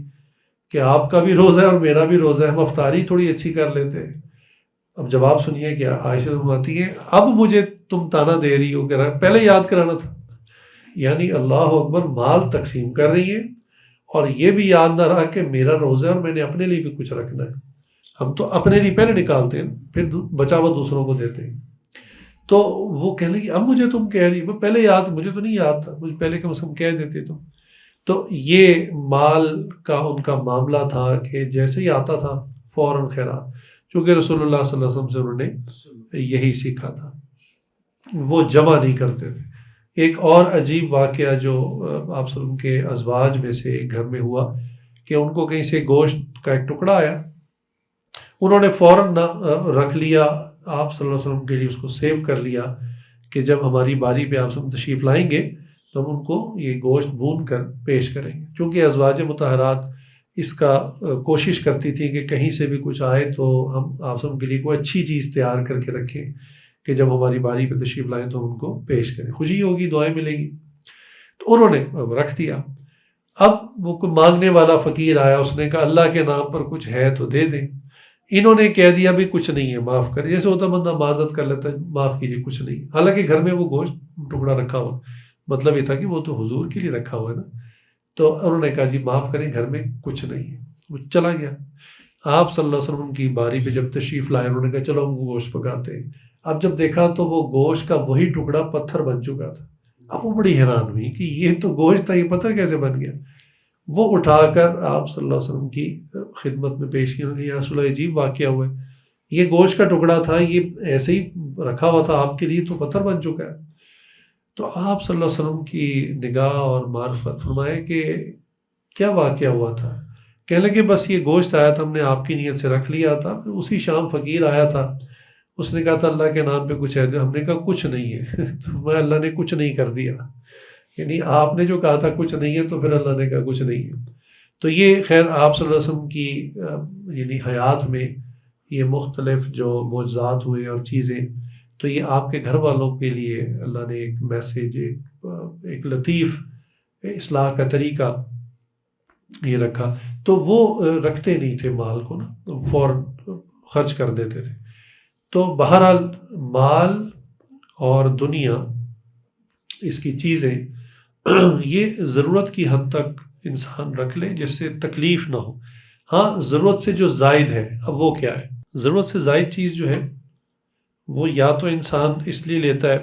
کہ آپ کا بھی روزہ ہے اور میرا بھی روزہ ہے، ہم افطاری تھوڑی اچھی کر لیتے۔ اب جواب سنیے کیا عائشہ فرماتی ہیں، اب مجھے تم تانا دے رہی ہو کہ پہلے یاد کرانا تھا، یعنی اللہ اکبر، مال تقسیم کر رہی ہے اور یہ بھی یاد نہ رہا کہ میرا روزہ ہے اور میں نے اپنے لیے بھی کچھ رکھنا ہے۔ ہم تو اپنے لیے پہلے نکالتے ہیں، پھر بچا ہوا دوسروں کو دیتے ہیں۔ تو وہ کہنے لگی اب مجھے تم کہہ رہی، وہ پہلے یاد، مجھے تو نہیں یاد تھا، مجھے پہلے کم از کم کہہ دیتے تم۔ تو یہ مال کا ان کا معاملہ تھا کہ جیسے ہی آتا تھا فوراً خیرات، چونکہ رسول اللہ صلی اللہ علیہ وسلم سے انہوں نے یہی سیکھا تھا، وہ جمع نہیں کرتے تھے۔ ایک اور عجیب واقعہ جو آپ صلی اللہ علیہ وسلم کے ازواج میں سے ایک گھر میں ہوا کہ ان کو کہیں سے گوشت کا ایک ٹکڑا آیا، انہوں نے فوراً رکھ لیا، آپ صلی اللہ علیہ وسلم کے لیے اس کو سیو کر لیا کہ جب ہماری باری پہ آپ سب تشریف لائیں گے تو ہم ان کو یہ گوشت بھون کر پیش کریں گے، چونکہ ازواج مطہرات اس کا کوشش کرتی تھی کہ کہیں سے بھی کچھ آئے تو ہم آپ سب کے لیے کوئی اچھی چیز تیار کر کے رکھیں کہ جب ہماری باری پہ تشریف لائیں تو ہم ان کو پیش کریں، خوشی ہوگی، دعائیں ملیں گی۔ تو انہوں نے رکھ دیا۔ اب وہ کوئی مانگنے والا فقیر آیا، اس نے کہا اللہ کے نام پر کچھ ہے تو دے دیں۔ انہوں نے کہہ دیا بھی کچھ نہیں ہے، معاف کر، جیسے ہوتا بندہ معذرت کر لیتا ہے، معاف کیجیے کچھ نہیں، حالانکہ گھر میں وہ گوشت ٹکڑا رکھا ہوا، مطلب یہ تھا کہ وہ تو حضور کے لیے رکھا ہوا ہے نا۔ تو انہوں نے کہا جی معاف کریں، گھر میں کچھ نہیں ہے، وہ چلا گیا۔ آپ صلی اللہ علیہ وسلم کی باری پہ جب تشریف لائے، انہوں نے کہا چلو ہم گوشت پکاتے ہیں۔ اب جب دیکھا تو وہ گوشت کا وہی ٹکڑا پتھر بن چکا تھا۔ اب وہ بڑی حیران ہوئی کہ یہ تو گوشت تھا، یہ پتھر کیسے بن گیا؟ وہ اٹھا کر آپ صلی اللہ علیہ وسلم کی خدمت میں پیش کیا، یا رسول اللہ عجیب واقعہ ہوا ہے، یہ گوشت کا ٹکڑا تھا، یہ ایسے ہی رکھا ہوا تھا آپ کے لیے، تو پتھر بن چکا ہے۔ تو آپ صلی اللہ علیہ وسلم کی نگاہ اور معرفت فرمائے کہ کیا واقعہ ہوا تھا؟ کہنے لگے بس یہ گوشت آیا تھا، ہم نے آپ کی نیت سے رکھ لیا تھا، پھر اسی شام فقیر آیا تھا، اس نے کہا تھا اللہ کے نام پہ کچھ ہے، ہم نے کہا کچھ نہیں ہے تو میں اللہ نے کچھ نہیں کر دیا، یعنی آپ نے جو کہا تھا کچھ نہیں ہے تو پھر اللہ نے کہا کچھ نہیں ہے۔ تو یہ خیر آپ صلی اللہ علیہ وسلم کی یعنی حیات میں یہ مختلف جو معجزات ہوئے اور چیزیں، تو یہ آپ کے گھر والوں کے لیے اللہ نے ایک میسیج، ایک لطیف اصلاح کا طریقہ یہ رکھا۔ تو وہ رکھتے نہیں تھے مال کو نا، فوراً خرچ کر دیتے تھے۔ تو بہرحال مال اور دنیا، اس کی چیزیں یہ ضرورت کی حد تک انسان رکھ لے جس سے تکلیف نہ ہو۔ ہاں ضرورت سے جو زائد ہے، اب وہ کیا ہے؟ ضرورت سے زائد چیز جو ہے وہ یا تو انسان اس لیے لیتا ہے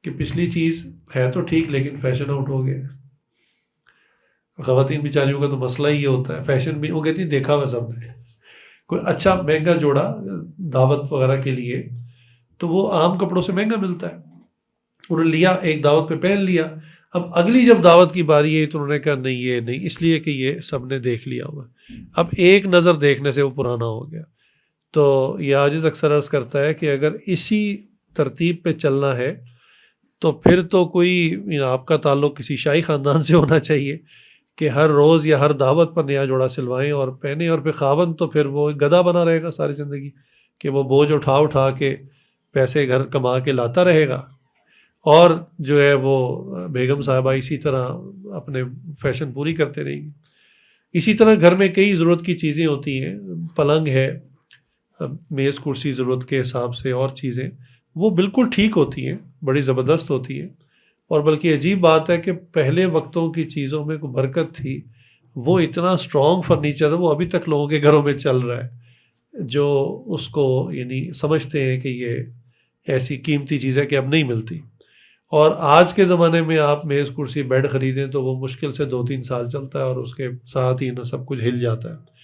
کہ پچھلی چیز ہے تو ٹھیک لیکن فیشن آؤٹ ہو گیا۔ خواتین بیچاریوں کا تو مسئلہ ہی یہ ہوتا ہے، فیشن بھی وہ کہتی ہیں دیکھا ہوا سب نے، کوئی اچھا مہنگا جوڑا دعوت وغیرہ کے لیے تو وہ عام کپڑوں سے مہنگا ملتا ہے، انہوں نے لیا ایک دعوت پہ پہن لیا، اب اگلی جب دعوت کی باری ہے تو انہوں نے کہا نہیں یہ نہیں، اس لیے کہ یہ سب نے دیکھ لیا ہوا، اب ایک نظر دیکھنے سے وہ پرانا ہو گیا۔ تو یہ عاجز اکثر عرض کرتا ہے کہ اگر اسی ترتیب پہ چلنا ہے تو پھر تو کوئی آپ کا تعلق کسی شاہی خاندان سے ہونا چاہیے کہ ہر روز یا ہر دعوت پر نیا جوڑا سلوائیں اور پہنے، اور پھر خاوند تو پھر وہ گدھا بنا رہے گا ساری زندگی کہ وہ بوجھ اٹھا اٹھا کے پیسے گھر کما کے لاتا رہے گا، اور جو ہے وہ بیگم صاحبہ اسی طرح اپنے فیشن پوری کرتے رہیں گی۔ اسی طرح گھر میں کئی ضرورت کی چیزیں ہوتی ہیں، پلنگ ہے، میز کرسی ضرورت کے حساب سے، اور چیزیں وہ بالکل ٹھیک ہوتی ہیں، بڑی زبردست ہوتی ہیں، اور بلکہ عجیب بات ہے کہ پہلے وقتوں کی چیزوں میں کوئی برکت تھی، وہ اتنا اسٹرانگ فرنیچر ہے وہ ابھی تک لوگوں کے گھروں میں چل رہا ہے، جو اس کو یعنی سمجھتے ہیں کہ یہ ایسی قیمتی چیز ہے کہ اب نہیں ملتی۔ اور آج کے زمانے میں آپ میز کرسی بیڈ خریدیں تو وہ مشکل سے 2-3 سال چلتا ہے اور اس کے ساتھ ہی سب کچھ ہل جاتا ہے۔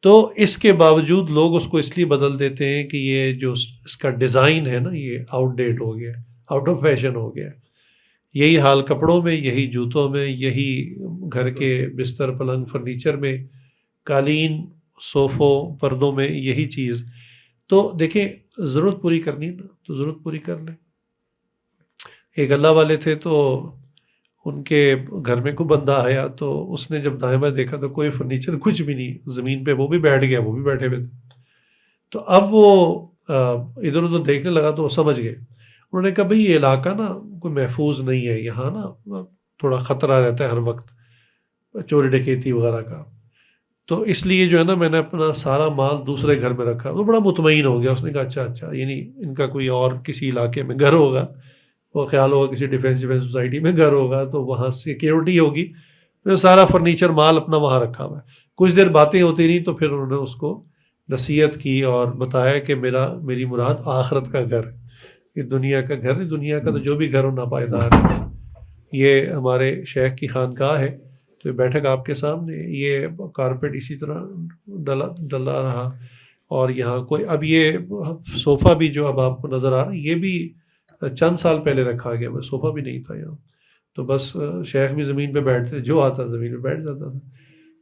تو اس کے باوجود لوگ اس کو اس لیے بدل دیتے ہیں کہ یہ جو اس کا ڈیزائن ہے نا یہ آؤٹ ڈیٹ ہو گیا، آؤٹ آف فیشن ہو گیا۔ یہی حال کپڑوں میں، یہی جوتوں میں، یہی گھر کے بستر پلنگ فرنیچر میں، قالین صوفوں پردوں میں، یہی چیز۔ تو دیکھیں ضرورت پوری کرنی نا تو ضرورت پوری کر لیں۔ ایک اللہ والے تھے تو ان کے گھر میں کوئی بندہ آیا تو اس نے جب دائیں بائیں دیکھا تو کوئی فرنیچر کچھ بھی نہیں زمین پہ، وہ بھی بیٹھ گیا، وہ بھی بیٹھے ہوئے تھے۔ تو اب وہ ادھر ادھر دیکھنے لگا تو وہ سمجھ گئے، انہوں نے کہا بھئی یہ علاقہ نا کوئی محفوظ نہیں ہے، یہاں نا تھوڑا خطرہ رہتا ہے ہر وقت چوری ڈکیتی وغیرہ کا، تو اس لیے جو ہے نا میں نے اپنا سارا مال دوسرے گھر میں رکھا۔ وہ بڑا مطمئن ہو گیا، اس نے کہا اچھا یعنی ان کا کوئی اور کسی علاقے میں گھر ہوگا، وہ خیال ہوگا کسی ڈیفینس سوسائٹی میں گھر ہوگا تو وہاں سیکیورٹی ہوگی، تو سارا فرنیچر مال اپنا وہاں رکھا ہوا ہے۔ کچھ دیر باتیں ہوتی رہیں تو پھر انہوں نے اس کو نصیحت کی اور بتایا کہ میری مراد آخرت کا گھر، یہ دنیا کا گھر نہیں، دنیا کا تو جو بھی گھر ہو ناپائیدار ہے۔ یہ ہمارے شیخ کی خانقاہ ہے، تو یہ بیٹھک آپ کے سامنے، یہ کارپیٹ اسی طرح ڈلا رہا، اور یہاں کوئی اب یہ صوفہ بھی جو اب آپ کو نظر آ رہا ہے یہ بھی چند سال پہلے رکھا گیا، بس صوفہ بھی نہیں تھا یہاں، تو بس شیخ بھی زمین پہ بیٹھتے، جو آتا زمین پہ بیٹھ جاتا تھا.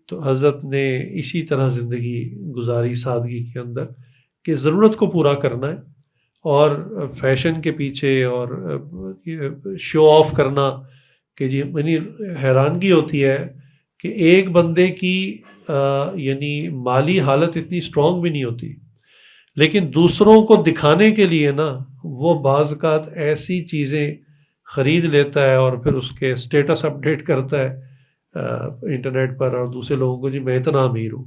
تو حضرت نے اسی طرح زندگی گزاری سادگی کے اندر کہ ضرورت کو پورا کرنا ہے، اور فیشن کے پیچھے اور شو آف کرنا کہ جی، یعنی حیرانگی ہوتی ہے کہ ایک بندے کی یعنی مالی حالت اتنی اسٹرانگ بھی نہیں ہوتی، لیکن دوسروں کو دکھانے کے لیے نا وہ بعض اوقات ایسی چیزیں خرید لیتا ہے اور پھر اس کے اسٹیٹس اپڈیٹ کرتا ہے انٹرنیٹ پر، اور دوسرے لوگوں کو جی میں اتنا امیر ہوں.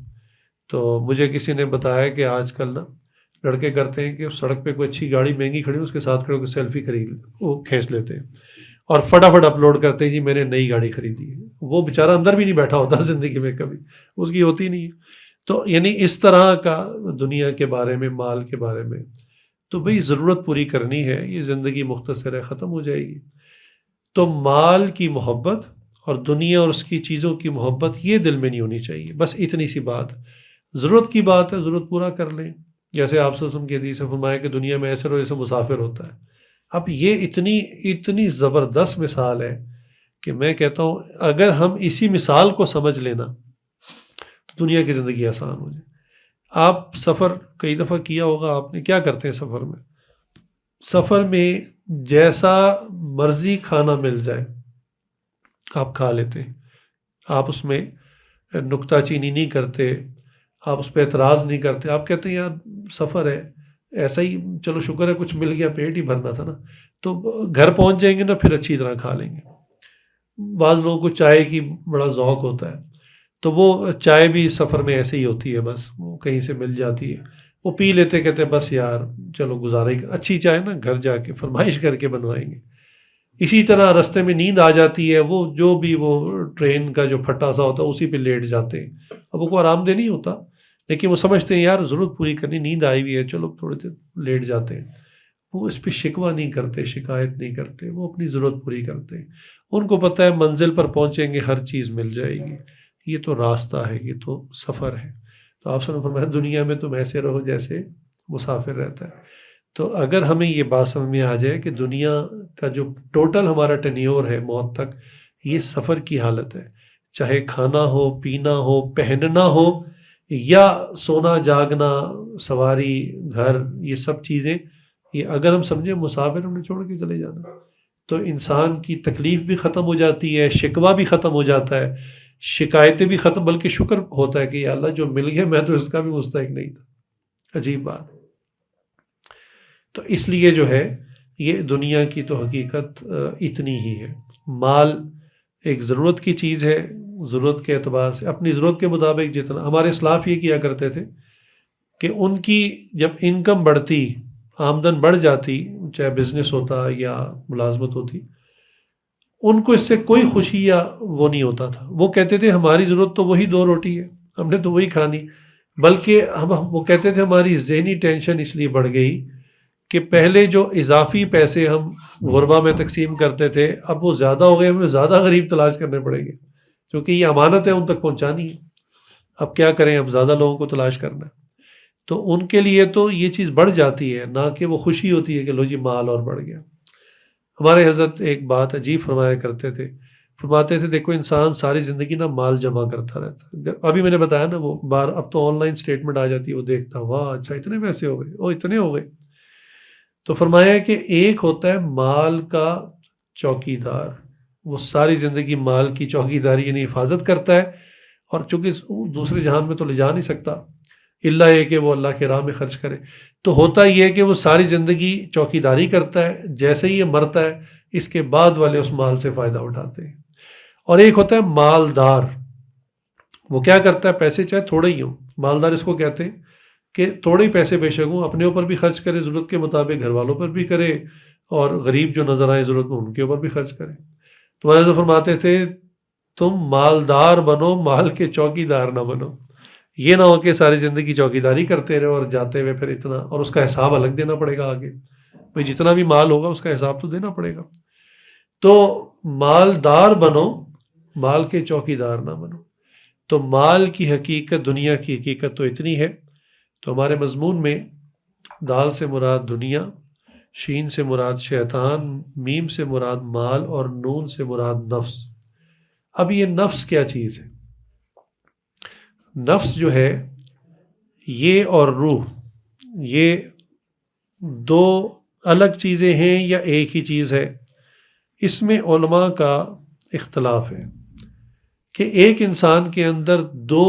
تو مجھے کسی نے بتایا کہ آج کل نا لڑکے کرتے ہیں کہ سڑک پہ کوئی اچھی گاڑی مہنگی کھڑی ہو اس کے ساتھ کھڑے ہو کے سیلفی وہ کھینچ لیتے ہیں اور فٹافٹ اپلوڈ کرتے ہیں جی میں نے نئی گاڑی خریدی ہے. وہ بیچارہ اندر بھی نہیں بیٹھا ہوتا زندگی میں، کبھی اس کی ہوتی نہیں ہے. تو یعنی اس طرح کا دنیا کے بارے میں، مال کے بارے میں، تو بھئی ضرورت پوری کرنی ہے، یہ زندگی مختصر ہے، ختم ہو جائے گی. تو مال کی محبت اور دنیا اور اس کی چیزوں کی محبت یہ دل میں نہیں ہونی چاہیے. بس اتنی سی بات، ضرورت کی بات ہے، ضرورت پورا کر لیں. جیسے آپ سے کی حدیث سے فرمایا کہ دنیا میں ایسے رہو جیسے مسافر ہوتا ہے. اب یہ اتنی زبردست مثال ہے کہ میں کہتا ہوں اگر ہم اسی مثال کو سمجھ لینا تو دنیا کی زندگی آسان ہو جائے. آپ سفر کئی دفعہ کیا ہوگا آپ نے، کیا کرتے ہیں سفر میں؟ سفر میں جیسا مرضی کھانا مل جائے آپ کھا لیتے ہیں، آپ اس میں نکتہ چینی نہیں کرتے، آپ اس پہ اعتراض نہیں کرتے. آپ کہتے ہیں یار سفر ہے، ایسا ہی چلو شکر ہے کچھ مل گیا، پیٹ ہی بھرنا تھا نا. تو گھر پہنچ جائیں گے نا پھر اچھی طرح کھا لیں گے. بعض لوگوں کو چائے کی بڑا ذوق ہوتا ہے، تو وہ چائے بھی سفر میں ایسے ہی ہوتی ہے، بس وہ کہیں سے مل جاتی ہے، وہ پی لیتے، کہتے ہیں بس یار چلو گزارا ہی، اچھی چائے نا گھر جا کے فرمائش کر کے بنوائیں گے. اسی طرح رستے میں نیند آ جاتی ہے، وہ جو بھی وہ ٹرین کا جو پھٹا سا ہوتا ہے اسی پہ لیٹ جاتے ہیں. اب وہ کو آرام دہ نہیں ہوتا، لیکن وہ سمجھتے ہیں یار ضرورت پوری کرنی، نیند آئی ہوئی ہے چلو تھوڑے دیر لیٹ جاتے ہیں. وہ اس پہ شکوہ نہیں کرتے، شکایت نہیں کرتے، وہ اپنی ضرورت پوری کرتے ہیں. ان کو پتہ ہے منزل پر پہنچیں گے ہر چیز مل جائے گی، یہ تو راستہ ہے، یہ تو سفر ہے. تو آپ نے فرمایا دنیا میں تم ایسے رہو جیسے مسافر رہتا ہے. تو اگر ہمیں یہ بات سمجھ میں آ جائے کہ دنیا کا جو ٹوٹل ہمارا ٹینیور ہے موت تک، یہ سفر کی حالت ہے، چاہے کھانا ہو، پینا ہو، پہننا ہو، یا سونا جاگنا، سواری، گھر، یہ سب چیزیں، یہ اگر ہم سمجھیں مسافر ہم نے چھوڑ کے چلے جانا، تو انسان کی تکلیف بھی ختم ہو جاتی ہے، شکوہ بھی ختم ہو جاتا ہے، شکایتیں بھی ختم، بلکہ شکر ہوتا ہے کہ یا اللہ جو مل گیا میں تو اس کا بھی مستحق نہیں تھا. عجیب بات. تو اس لیے جو ہے یہ دنیا کی تو حقیقت اتنی ہی ہے. مال ایک ضرورت کی چیز ہے، ضرورت کے اعتبار سے اپنی ضرورت کے مطابق جتنا. ہمارے اسلاف یہ کیا کرتے تھے کہ ان کی جب انکم بڑھتی، آمدن بڑھ جاتی، چاہے بزنس ہوتا یا ملازمت ہوتی، ان کو اس سے کوئی خوشی یا وہ نہیں ہوتا تھا. وہ کہتے تھے ہماری ضرورت تو وہی 2 روٹی ہے، ہم نے تو وہی کھانی. بلکہ وہ کہتے تھے ہماری ذہنی ٹینشن اس لیے بڑھ گئی کہ پہلے جو اضافی پیسے ہم غربا میں تقسیم کرتے تھے اب وہ زیادہ ہو گئے، ہمیں زیادہ غریب تلاش کرنے پڑیں گے، کیونکہ یہ امانت ہے ان تک پہنچانی ہے. اب کیا کریں، اب زیادہ لوگوں کو تلاش کرنا ہے. تو ان کے لیے تو یہ چیز بڑھ جاتی ہے، نہ کہ وہ خوشی ہوتی ہے کہ لو جی مال اور بڑھ گیا. ہمارے حضرت ایک بات عجیب فرمایا کرتے تھے، فرماتے تھے دیکھو انسان ساری زندگی نا مال جمع کرتا رہتا. ابھی میں نے بتایا نا وہ بار، اب تو آن لائن اسٹیٹمنٹ آ جاتی ہے، وہ دیکھتا واہ اچھا اتنے پیسے ہو گئے، او اتنے ہو گئے. تو فرمایا کہ ایک ہوتا ہے مال کا چوکی دار، وہ ساری زندگی مال کی چوکی داری یعنی حفاظت کرتا ہے، اور چونکہ دوسرے جہان میں تو لے جا نہیں سکتا الا یہ کہ وہ اللہ کے راہ میں خرچ کرے. تو ہوتا یہ ہے کہ وہ ساری زندگی چوکی داری کرتا ہے، جیسے ہی یہ مرتا ہے اس کے بعد والے اس مال سے فائدہ اٹھاتے ہیں. اور ایک ہوتا ہے مالدار، وہ کیا کرتا ہے، پیسے چاہے تھوڑے ہی ہوں، مالدار اس کو کہتے ہیں کہ تھوڑے ہی پیسے بے شک ہوں، اپنے اوپر بھی خرچ کرے ضرورت کے مطابق، گھر والوں پر بھی کرے، اور غریب جو نظر آئے ضرورت میں ان کے اوپر بھی خرچ کرے. تو ہمارے حضرت فرماتے تھے تم مالدار بنو، مال کے چوکی دار نہ بنو. یہ نہ ہو کہ ساری زندگی چوکی داری کرتے رہو اور جاتے ہوئے پھر اتنا، اور اس کا حساب الگ دینا پڑے گا آگے. بھئی جتنا بھی مال ہوگا اس کا حساب تو دینا پڑے گا. تو مالدار بنو مال کے چوکیدار نہ بنو۔ تو مال کی حقیقت، دنیا کی حقیقت تو اتنی ہے۔ تو ہمارے مضمون میں دال سے مراد دنیا، شین سے مراد شیطان، میم سے مراد مال، اور نون سے مراد نفس۔ اب یہ نفس کیا چیز ہے؟ نفس جو ہے یہ اور روح، یہ دو الگ چیزیں ہیں یا ایک ہی چیز ہے؟ اس میں علماء کا اختلاف ہے کہ ایک انسان کے اندر دو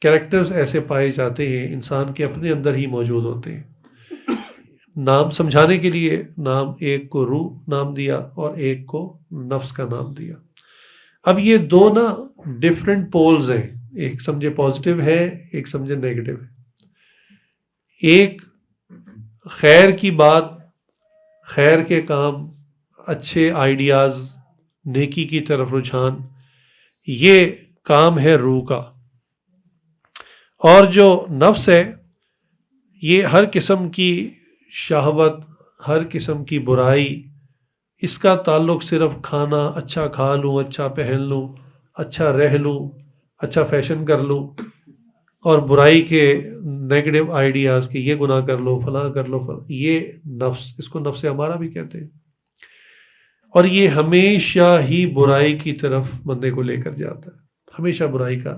کریکٹرز ایسے پائے جاتے ہیں، انسان کے اپنے اندر ہی موجود ہوتے ہیں۔ نام سمجھانے کے لیے نام ایک کو روح نام دیا اور ایک کو نفس کا نام دیا۔ اب یہ دو نا ڈفرینٹ پولز ہیں، ایک سمجھے پازیٹیو ہے، ایک سمجھے نیگیٹو ہے۔ ایک خیر کی بات، خیر کے کام، اچھے آئیڈیاز، نیکی کی طرف رجحان، یہ کام ہے روح کا۔ اور جو نفس ہے یہ ہر قسم کی شہوت، ہر قسم کی برائی، اس کا تعلق صرف کھانا، اچھا کھا لوں، اچھا پہن لوں، اچھا رہ لوں، اچھا فیشن کر لوں، اور برائی کے نیگیٹو آئیڈیاز کہ یہ گناہ کر لو، فلاں کر لو، فلاں، یہ نفس، اس کو نفس ہمارا بھی کہتے ہیں۔ اور یہ ہمیشہ ہی برائی کی طرف بندے کو لے کر جاتا ہے، ہمیشہ برائی کا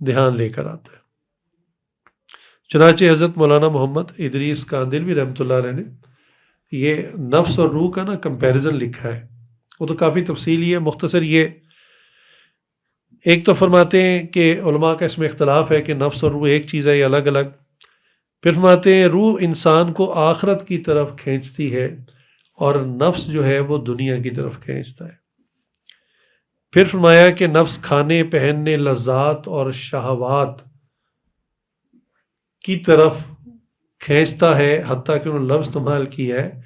دھیان لے کر آتا ہے۔ چنانچہ حضرت مولانا محمد ادریس کاندلوی رحمۃ اللہ علیہ نے یہ نفس اور روح کا نا کمپیریزن لکھا ہے، وہ تو کافی تفصیلی ہے، مختصر یہ ایک تو فرماتے ہیں کہ علماء کا اس میں اختلاف ہے کہ نفس اور روح ایک چیز ہے یا الگ الگ۔ پھر فرماتے ہیں روح انسان کو آخرت کی طرف کھینچتی ہے اور نفس جو ہے وہ دنیا کی طرف کھینچتا ہے۔ پھر فرمایا کہ نفس کھانے، پہننے، لذات اور شہوات کی طرف کھینچتا ہے، حتیٰ کہ انہوں نے لفظ استعمال کیا ہے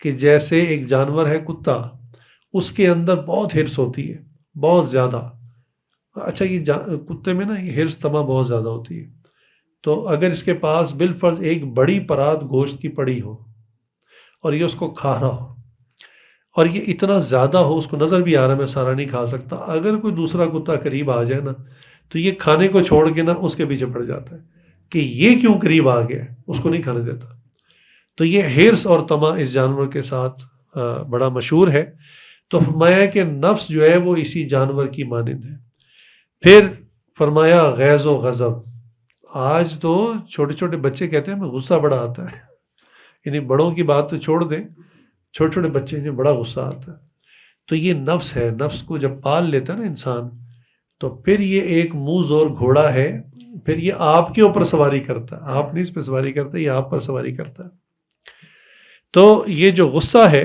کہ جیسے ایک جانور ہے کتا، اس کے اندر بہت ہرس ہوتی ہے، بہت زیادہ۔ اچھا یہ کتے میں نا یہ ہرس تما بہت زیادہ ہوتی ہے، تو اگر اس کے پاس بالفرض ایک بڑی پرات گوشت کی پڑی ہو اور یہ اس کو کھا رہا ہو، اور یہ اتنا زیادہ ہو، اس کو نظر بھی آ رہا ہے میں سارا نہیں کھا سکتا، اگر کوئی دوسرا کتا قریب آ جائے نا تو یہ کھانے کو چھوڑ کے نا اس کے پیچھے پڑ جاتا ہے کہ یہ کیوں قریب آ گیا، اس کو نہیں کھانے دیتا۔ تو یہ ہرس اور طمع اس جانور کے ساتھ بڑا مشہور ہے۔ تو فرمایا کہ نفس جو ہے وہ اسی جانور کی مانند ہے۔ پھر فرمایا غیظ و غضب۔ آج تو چھوٹے چھوٹے بچے کہتے ہیں ہمیں غصہ بڑا آتا ہے، یعنی بڑوں کی بات تو چھوڑ دیں، چھوٹے چھوٹے بچے ہیں بڑا غصہ آتا ہے۔ تو یہ نفس ہے، نفس کو جب پال لیتا ہے نا انسان تو پھر یہ ایک منہ زور گھوڑا ہے، پھر یہ آپ کے اوپر سواری کرتا ہے، آپ نہیں اس پہ سواری کرتا، یہ آپ پر سواری کرتا ہے۔ تو یہ جو غصہ ہے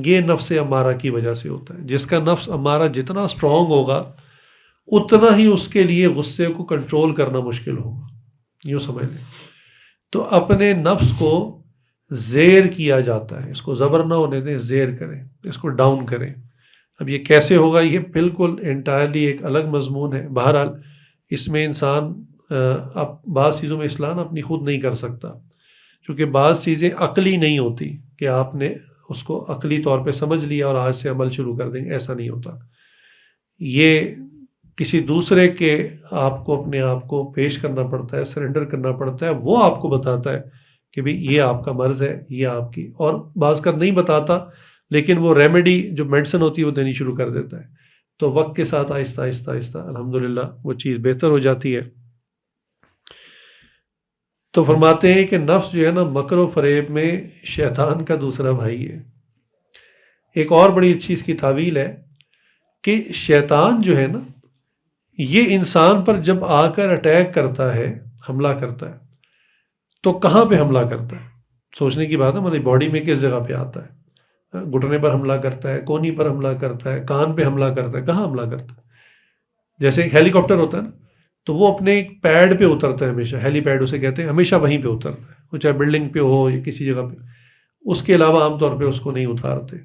یہ نفس امارہ کی وجہ سے ہوتا ہے۔ جس کا نفس امارہ جتنا اسٹرانگ ہوگا اتنا ہی اس کے لیے غصے کو کنٹرول کرنا مشکل ہوگا، یوں سمجھ لیں۔ تو اپنے نفس کو زیر کیا جاتا ہے، اس کو زبر نہ ہونے دیں، زیر کریں، اس کو ڈاؤن کریں۔ اب یہ کیسے ہوگا، یہ بالکل انٹائرلی ایک الگ مضمون ہے۔ بہرحال اس میں انسان اب بعض چیزوں میں اصلاح اپنی خود نہیں کر سکتا، کیونکہ بعض چیزیں عقلی نہیں ہوتی کہ آپ نے اس کو عقلی طور پہ سمجھ لیا اور آج سے عمل شروع کر دیں گے، ایسا نہیں ہوتا۔ یہ کسی دوسرے کے آپ کو اپنے آپ کو پیش کرنا پڑتا ہے، سرنڈر کرنا پڑتا ہے، وہ آپ کو بتاتا ہے کہ بھئی یہ آپ کا مرض ہے، یہ آپ کی، اور بعض کا نہیں بتاتا لیکن وہ ریمیڈی جو میڈیسن ہوتی ہے وہ دینی شروع کر دیتا ہے۔ تو وقت کے ساتھ آہستہ آہستہ آہستہ الحمدللہ وہ چیز بہتر ہو جاتی ہے۔ تو فرماتے ہیں کہ نفس جو ہے نا مکر و فریب میں شیطان کا دوسرا بھائی ہے۔ ایک اور بڑی اچھی اس کی تعویل ہے کہ شیطان جو ہے نا یہ انسان پر جب آ کر اٹیک کرتا ہے، حملہ کرتا ہے، تو کہاں پہ حملہ کرتا ہے؟ سوچنے کی بات ہے، ہماری باڈی میں کس جگہ پہ آتا ہے؟ گھٹنے پر حملہ کرتا ہے، کونی پر حملہ کرتا ہے، کان پہ حملہ کرتا ہے، کہاں حملہ کرتا ہے؟ جیسے ایک ہیلی کاپٹر ہوتا ہے نا تو وہ اپنے ایک پیڈ پہ اترتا ہے، ہمیشہ ہیلی پیڈ اسے کہتے ہیں، ہمیشہ وہیں پہ اترتا ہے، وہ چاہے بلڈنگ پہ ہو یا کسی جگہ پہ، اس کے علاوہ عام طور پہ اس کو نہیں اتارتے۔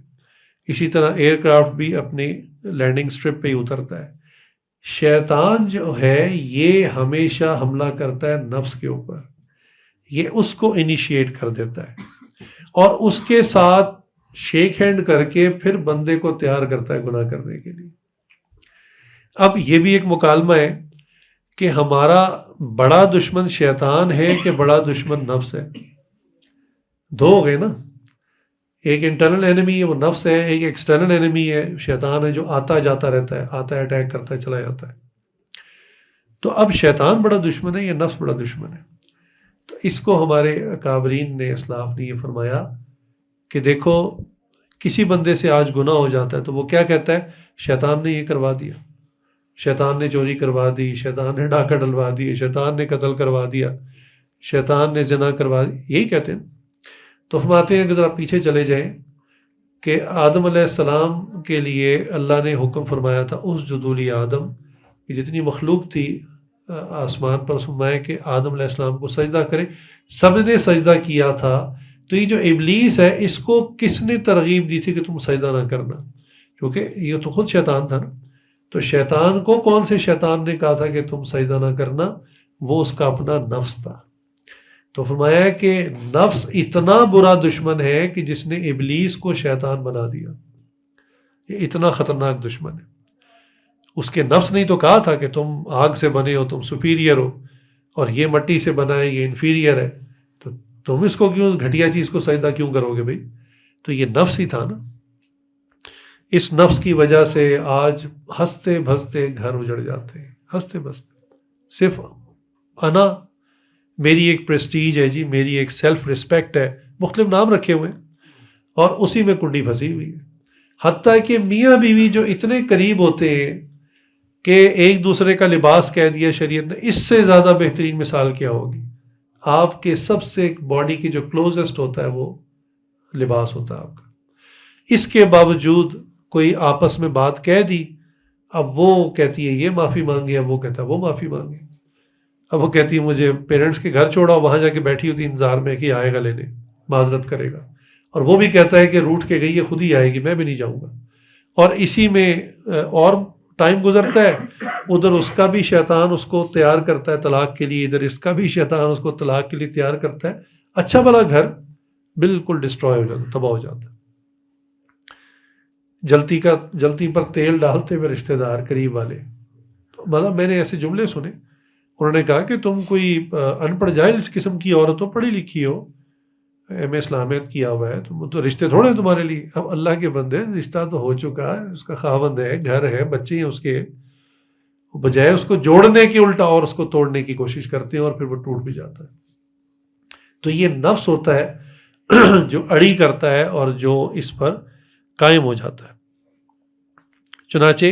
اسی طرح ایئر کرافٹ بھی اپنے لینڈنگ سٹرپ پہ ہی اترتا ہے۔ شیطان جو ہے یہ ہمیشہ حملہ کرتا ہے نفس کے اوپر، یہ اس کو انیشیٹ کر دیتا ہے اور اس کے ساتھ شیک ہینڈ کر کے پھر بندے کو تیار کرتا ہے گناہ کرنے کے لیے۔ اب یہ بھی ایک مکالمہ ہے کہ ہمارا بڑا دشمن شیطان ہے کہ بڑا دشمن نفس ہے؟ دو ہو گئے نا. ایک انٹرنل اینیمی ہے وہ نفس ہے، ایک ایکسٹرنل اینیمی ہے شیطان ہے جو آتا جاتا رہتا ہے، آتا ہے اٹیک کرتا ہے چلا جاتا ہے. تو اب شیطان بڑا دشمن ہے یا نفس بڑا دشمن ہے؟ تو اس کو ہمارے اکابرین نے اسلاف نے یہ فرمایا کہ دیکھو کسی بندے سے آج گناہ ہو جاتا ہے تو وہ کیا کہتا ہے؟ شیطان نے یہ کروا دیا، شیطان نے چوری کروا دی، شیطان نے ڈاکہ ڈلوا دی، شیطان نے قتل کروا دیا، شیطان نے زنا کروا دی، یہی کہتے ہیں. تو فرماتے ہیں کہ ذرا پیچھے چلے جائیں کہ آدم علیہ السلام کے لیے اللہ نے حکم فرمایا تھا اسجدوا لی آدم، کہ جتنی مخلوق تھی آسمان پر فرمایا کہ آدم علیہ السلام کو سجدہ کرے، سب نے سجدہ کیا تھا. تو یہ جو ابلیس ہے اس کو کس نے ترغیب دی تھی کہ تم سجدہ نہ کرنا؟ کیونکہ یہ تو خود شیطان تھا نا. تو شیطان کو کون سے شیطان نے کہا تھا کہ تم سجدہ نہ کرنا؟ وہ اس کا اپنا نفس تھا. تو فرمایا کہ نفس اتنا برا دشمن ہے کہ جس نے ابلیس کو شیطان بنا دیا، یہ اتنا خطرناک دشمن ہے. اس کے نفس نے تو کہا تھا کہ تم آگ سے بنے ہو، تم سپیریئر ہو، اور یہ مٹی سے بنا ہے، یہ انفیریئر ہے، تو تم اس کو کیوں، گھٹیا چیز کو سجدہ کیوں کرو گے بھائی؟ تو یہ نفس ہی تھا نا. اس نفس کی وجہ سے آج ہنستے بھستے گھر اجڑ جاتے ہیں، ہنستے بھستے. صرف انا، میری ایک پریسٹیج ہے جی، میری ایک سیلف رسپیکٹ ہے، مختلف نام رکھے ہوئے ہیں اور اسی میں کنڈی پھنسی ہوئی ہے. حتیٰ کہ میاں بیوی جو اتنے قریب ہوتے ہیں کہ ایک دوسرے کا لباس کہہ دیا شریعت نے، اس سے زیادہ بہترین مثال کیا ہوگی؟ آپ کے سب سے باڈی کی جو کلوزسٹ ہوتا ہے وہ لباس ہوتا ہے آپ کا. اس کے باوجود کوئی آپس میں بات کہہ دی، اب وہ کہتی ہے یہ معافی مانگے، اب وہ کہتا ہے وہ معافی مانگے، اب وہ کہتی ہے مجھے پیرنٹس کے گھر چھوڑا، وہاں جا کے بیٹھی ہوتی انتظار میں کہ آئے گا لینے، معذرت کرے گا، اور وہ بھی کہتا ہے کہ روٹ کے گئی ہے خود ہی آئے گی، میں بھی نہیں جاؤں گا. اور اسی میں اور ٹائم گزرتا ہے، ادھر اس کا بھی شیطان اس کو تیار کرتا ہے طلاق کے لیے، ادھر اس کا بھی شیطان اس کو طلاق کے لیے تیار کرتا ہے. اچھا بھلا گھر بالکل ڈسٹروائے ہو جاتا، تباہ ہو جاتا ہے. جلتی پر تیل ڈالتے ہوئے رشتہ دار قریب والے. مطلب میں نے ایسے جملے سنے، انہوں نے کہا کہ تم کوئی ان پڑھ جاہل اس قسم کی عورت ہو، پڑھی لکھی ہو، ایم اے اسلامیت کیا ہوا ہے، تو رشتے تھوڑے ہیں تمہارے لیے. اب اللہ کے بندے، رشتہ تو ہو چکا ہے، اس کا خاوند ہے، گھر ہے، بچے ہیں اس کے، بجائے اس کو جوڑنے کے الٹا اور اس کو توڑنے کی کوشش کرتے ہیں، اور پھر وہ ٹوٹ بھی جاتا ہے. تو یہ نفس ہوتا ہے جو اڑی کرتا ہے اور جو اس پر قائم ہو جاتا ہے. چنانچہ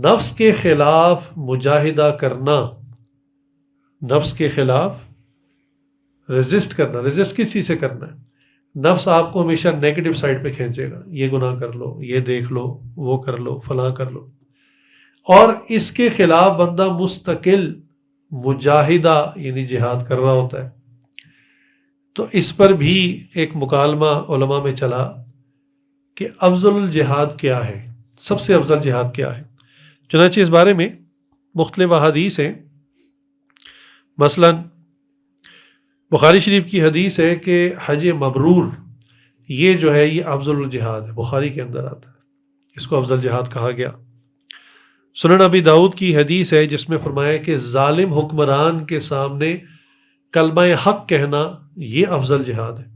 نفس کے خلاف مجاہدہ کرنا، نفس کے خلاف ریزسٹ کرنا. ریزسٹ کس چیز سے کرنا ہے؟ نفس آپ کو ہمیشہ نیگیٹو سائڈ پہ کھینچے گا، یہ گناہ کر لو، یہ دیکھ لو، وہ کر لو، فلاں کر لو. اور اس کے خلاف بندہ مستقل مجاہدہ یعنی جہاد کر رہا ہوتا ہے. تو اس پر بھی ایک مکالمہ علماء میں چلا کہ افضل الجہاد کیا ہے، سب سے افضل جہاد کیا ہے. چنانچہ اس بارے میں مختلف احادیث ہیں. مثلا بخاری شریف کی حدیث ہے کہ حج مبرور یہ جو ہے یہ افضل الجہاد ہے، بخاری کے اندر آتا ہے، اس کو افضل جہاد کہا گیا. سنن ابی داؤد کی حدیث ہے جس میں فرمایا کہ ظالم حکمران کے سامنے کلمہ حق کہنا یہ افضل جہاد ہے.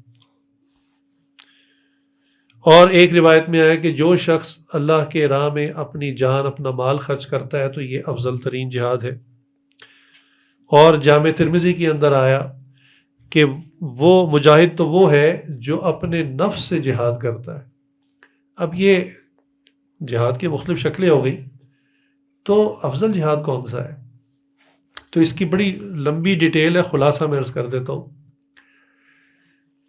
اور ایک روایت میں آیا کہ جو شخص اللہ کے راہ میں اپنی جان اپنا مال خرچ کرتا ہے تو یہ افضل ترین جہاد ہے. اور جامع ترمذی کے اندر آیا کہ وہ مجاہد تو وہ ہے جو اپنے نفس سے جہاد کرتا ہے. اب یہ جہاد کی مختلف شکلیں ہو گئی، تو افضل جہاد کون سا ہے؟ تو اس کی بڑی لمبی ڈیٹیل ہے، خلاصہ میں عرض کر دیتا ہوں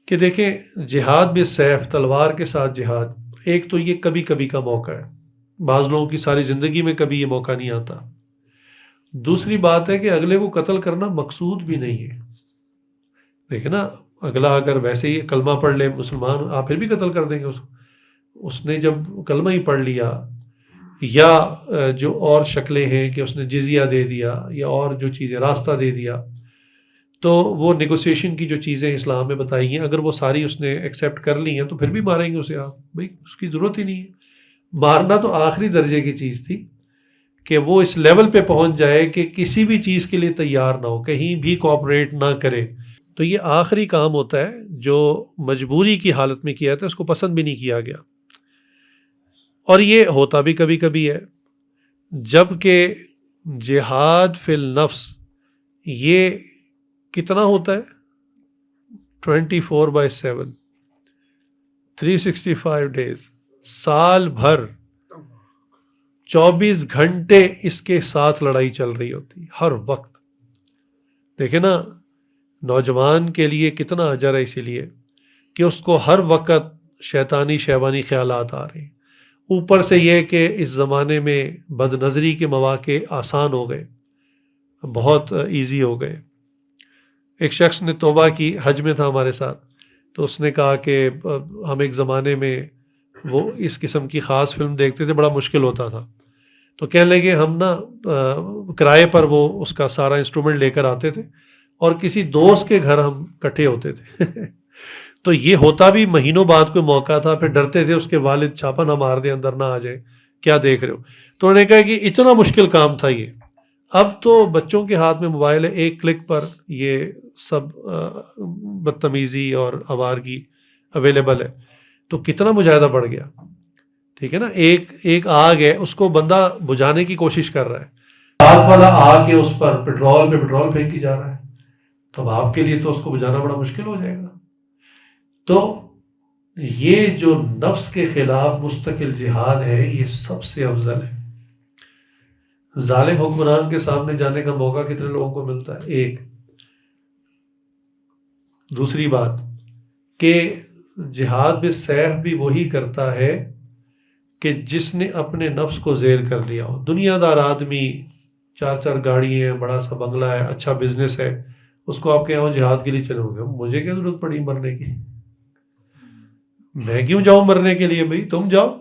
کہ دیکھیں جہاد بالسیف، تلوار کے ساتھ جہاد، ایک تو یہ کبھی کبھی کا موقع ہے، بعض لوگوں کی ساری زندگی میں کبھی یہ موقع نہیں آتا. دوسری بات ہے کہ اگلے کو قتل کرنا مقصود بھی نہیں ہے. دیکھیں نا، اگلا اگر ویسے ہی کلمہ پڑھ لے مسلمان، آپ پھر بھی قتل کر دیں گے اس کو. اس نے جب کلمہ ہی پڑھ لیا، یا جو اور شکلیں ہیں کہ اس نے جزیہ دے دیا یا اور جو چیزیں راستہ دے دیا، تو وہ نیگوسیشن کی جو چیزیں اسلام میں بتائی ہیں اگر وہ ساری اس نے ایکسیپٹ کر لی ہیں تو پھر بھی ماریں گے اسے آپ. بھائی اس کی ضرورت ہی نہیں ہے، مارنا تو آخری درجے کی چیز تھی. کہ وہ اس لیول پہ پہنچ جائے کہ کسی بھی چیز کے لیے تیار نہ ہو، کہیں بھی کوآپریٹ نہ کرے. تو یہ آخری کام ہوتا ہے جو مجبوری کی حالت میں کیا تھا، اس کو پسند بھی نہیں کیا گیا. اور یہ ہوتا بھی کبھی کبھی ہے، جب کہ جہاد فی النفس یہ کتنا ہوتا ہے 24/7 365 ڈیز، سال بھر 24 گھنٹے اس کے ساتھ لڑائی چل رہی ہوتی ہر وقت. دیکھیں نا نوجوان کے لیے کتنا اجر ہے، اسی لیے کہ اس کو ہر وقت شیطانی شیطانی خیالات آ رہے ہیں. اوپر سے یہ کہ اس زمانے میں بد نظری کے مواقع آسان ہو گئے، بہت ایزی ہو گئے. ایک شخص نے توبہ کی، حج میں تھا ہمارے ساتھ، تو اس نے کہا کہ ہم ایک زمانے میں وہ اس قسم کی خاص فلم دیکھتے تھے، بڑا مشکل ہوتا تھا. تو کہنے لگے ہم نا کرائے پر وہ اس کا سارا انسٹرومنٹ لے کر آتے تھے اور کسی دوست کے گھر ہم اکٹھے ہوتے تھے. تو یہ ہوتا بھی مہینوں بعد کوئی موقع تھا، پھر ڈرتے تھے اس کے والد چھاپا نہ مار دیں، اندر نہ آ جائے، کیا دیکھ رہے ہو. تو انہوں نے کہا کہ اتنا مشکل کام تھا یہ. اب تو بچوں کے ہاتھ میں موبائل ہے، ایک کلک پر یہ سب بدتمیزی اور آوارگی اویلیبل ہے. تو کتنا مجاہدہ بڑھ گیا. ٹھیک ہے نا، ایک آگ ہے، اس کو بندہ بجھانے کی کوشش کر رہا ہے، ہاتھ والا آ کے اس پر پٹرول پہ پٹرول پھینکی جا رہا ہے. تو اب آپ کے لیے تو اس کو بجھانا بڑا مشکل ہو جائے گا. تو یہ جو نفس کے خلاف مستقل جہاد ہے، یہ سب سے افضل ہے. ظالم حکمران کے سامنے جانے کا موقع کتنے لوگوں کو ملتا ہے؟ ایک. دوسری بات کہ جہاد بالسیف بھی وہی کرتا ہے کہ جس نے اپنے نفس کو زیر کر لیا ہو. دنیا دار آدمی، 4 گاڑی ہیں، بڑا سا بنگلہ ہے، اچھا بزنس ہے، اس کو آپ کہیں جہاد کے لیے چلو گے، مجھے کیا ضرورت پڑی مرنے کی، میں کیوں جاؤں مرنے کے لیے؟ بھائی تم جاؤ.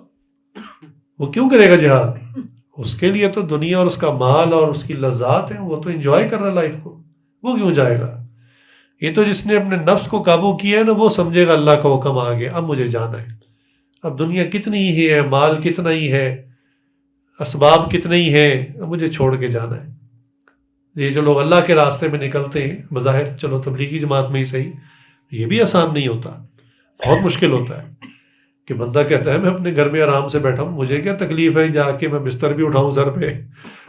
وہ کیوں کرے گا جہاد؟ اس کے لیے تو دنیا اور اس کا مال اور اس کی لذات ہیں، وہ تو انجوائے کر رہا ہے لائف کو، وہ کیوں جائے گا؟ یہ تو جس نے اپنے نفس کو قابو کیا ہے نا، وہ سمجھے گا اللہ کا حکم آ گیا، اب مجھے جانا ہے. اب دنیا کتنی ہی ہے، مال کتنا ہی ہے، اسباب کتنے ہی ہیں، اب مجھے چھوڑ کے جانا ہے. یہ جو لوگ اللہ کے راستے میں نکلتے ہیں، بظاہر چلو تبلیغی جماعت میں ہی صحیح، یہ بھی آسان نہیں ہوتا، بہت مشکل ہوتا ہے. کہ بندہ کہتا ہے میں اپنے گھر میں آرام سے بیٹھا ہوں، مجھے کیا تکلیف ہے جا کے میں بستر بھی اٹھاؤں سر پہ،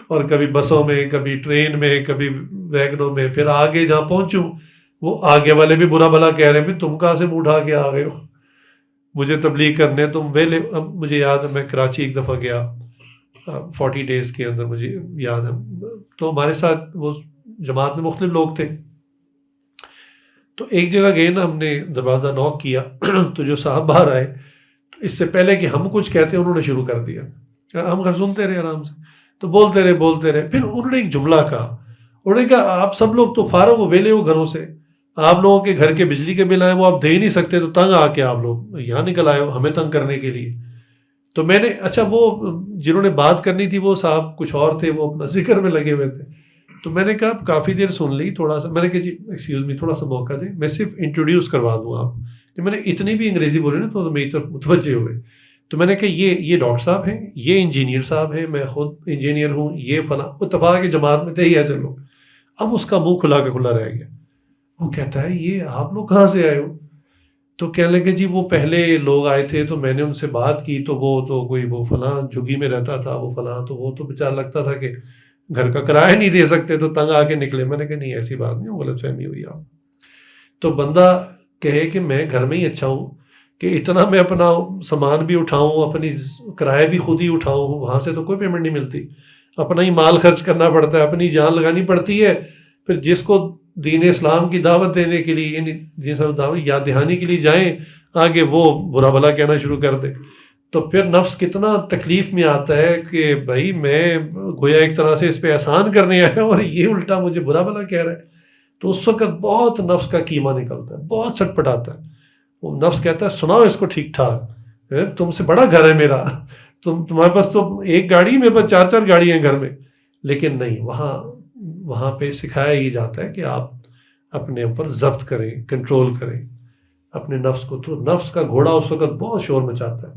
اور کبھی بسوں میں، کبھی ٹرین میں، کبھی ویگنوں میں، پھر آگے جہاں پہنچوں وہ آگے والے بھی برا بھلا کہہ رہے ہیں تم کہاں سے منہ اٹھا کے آ گئے ہو، مجھے تبلیغ کرنے تم ویلے. اب مجھے یاد ہے میں کراچی ایک دفعہ گیا 40 ڈیز کے اندر، مجھے یاد ہے، تو ہمارے ساتھ وہ جماعت میں مختلف لوگ تھے. تو ایک جگہ گئے نا، ہم نے دروازہ نوک کیا تو جو صاحب باہر آئے، تو اس سے پہلے کہ ہم کچھ کہتے انہوں نے شروع کر دیا. ہم گھر سنتے رہے آرام سے، تو بولتے رہے. پھر انہوں نے ایک جملہ کہا، انہوں نے کہا آپ سب لوگ تو فارغ ہو، ویلے ہو گھروں سے، آپ لوگوں کے گھر کے بجلی کے بل آئے وہ آپ دے ہی نہیں سکتے، تو تنگ آ کے آپ لوگ یہاں نکل آئے ہو ہمیں تنگ کرنے کے لیے. تو میں نے اچھا، وہ جنہوں نے بات کرنی تھی وہ صاحب کچھ اور تھے، وہ اپنا ذکر میں لگے ہوئے تھے. تو میں نے کہا کافی دیر سن لی، تھوڑا سا میں نے کہا جی ایکسکیوز می، تھوڑا سا موقع دیں، میں صرف انٹروڈیوس کروا دوں آپ. میں نے اتنی بھی انگریزی بولے نا تو میری طرف متوجہ ہوئے. تو میں نے کہا یہ ڈاکٹر صاحب ہیں، یہ انجینئر صاحب ہیں، میں خود انجینئر ہوں، یہ فلاں. اتفاق کی جماعت میں تھے ہی ایسے لوگ. اب اس کا منہ کھلا کے کھلا رہ گیا. وہ کہتا ہے یہ آپ لوگ کہاں سے آئے ہو؟ تو کہنے لگے جی وہ پہلے لوگ آئے تھے تو میں نے ان سے بات کی، تو وہ تو کوئی وہ فلاں جھگی میں رہتا تھا، وہ فلاں، تو وہ تو بیچارہ لگتا تھا کہ گھر کا کرایہ نہیں دے سکتے تو تنگ آ کے نکلے. میں نے کہا نہیں ایسی بات نہیں، غلط فہمی ہوئی آپ. تو بندہ کہے کہ میں گھر میں ہی اچھا ہوں کہ اتنا میں اپنا سامان بھی اٹھاؤں، اپنی کرایہ بھی خود ہی اٹھاؤں، وہاں سے تو کوئی پیمنٹ نہیں ملتی، اپنا ہی مال خرچ کرنا پڑتا ہے، اپنی جان لگانی پڑتی ہے. پھر جس کو دین اسلام کی دعوت دینے کے لیے، یعنی دین اسلام دعوت یاد دہانی کے لیے جائیں، آگے وہ برا بھلا کہنا شروع کر دے، تو پھر نفس کتنا تکلیف میں آتا ہے کہ بھائی میں گویا ایک طرح سے اس پہ احسان کرنے آیا اور یہ الٹا مجھے برا بھلا کہہ رہا ہے. تو اس وقت بہت نفس کا کیما نکلتا ہے، بہت سٹ پٹاتا ہے. وہ نفس کہتا ہے سناؤ اس کو ٹھیک ٹھاک، تم سے بڑا گھر ہے میرا، تمہارے پاس تو ایک گاڑی، میرے پاس 4 گاڑی ہیں گھر میں. لیکن نہیں، وہاں پہ سکھایا ہی جاتا ہے کہ آپ اپنے اوپر ضبط کریں، کنٹرول کریں اپنے نفس کو. تو نفس کا گھوڑا اس وقت بہت شور مچاتا ہے.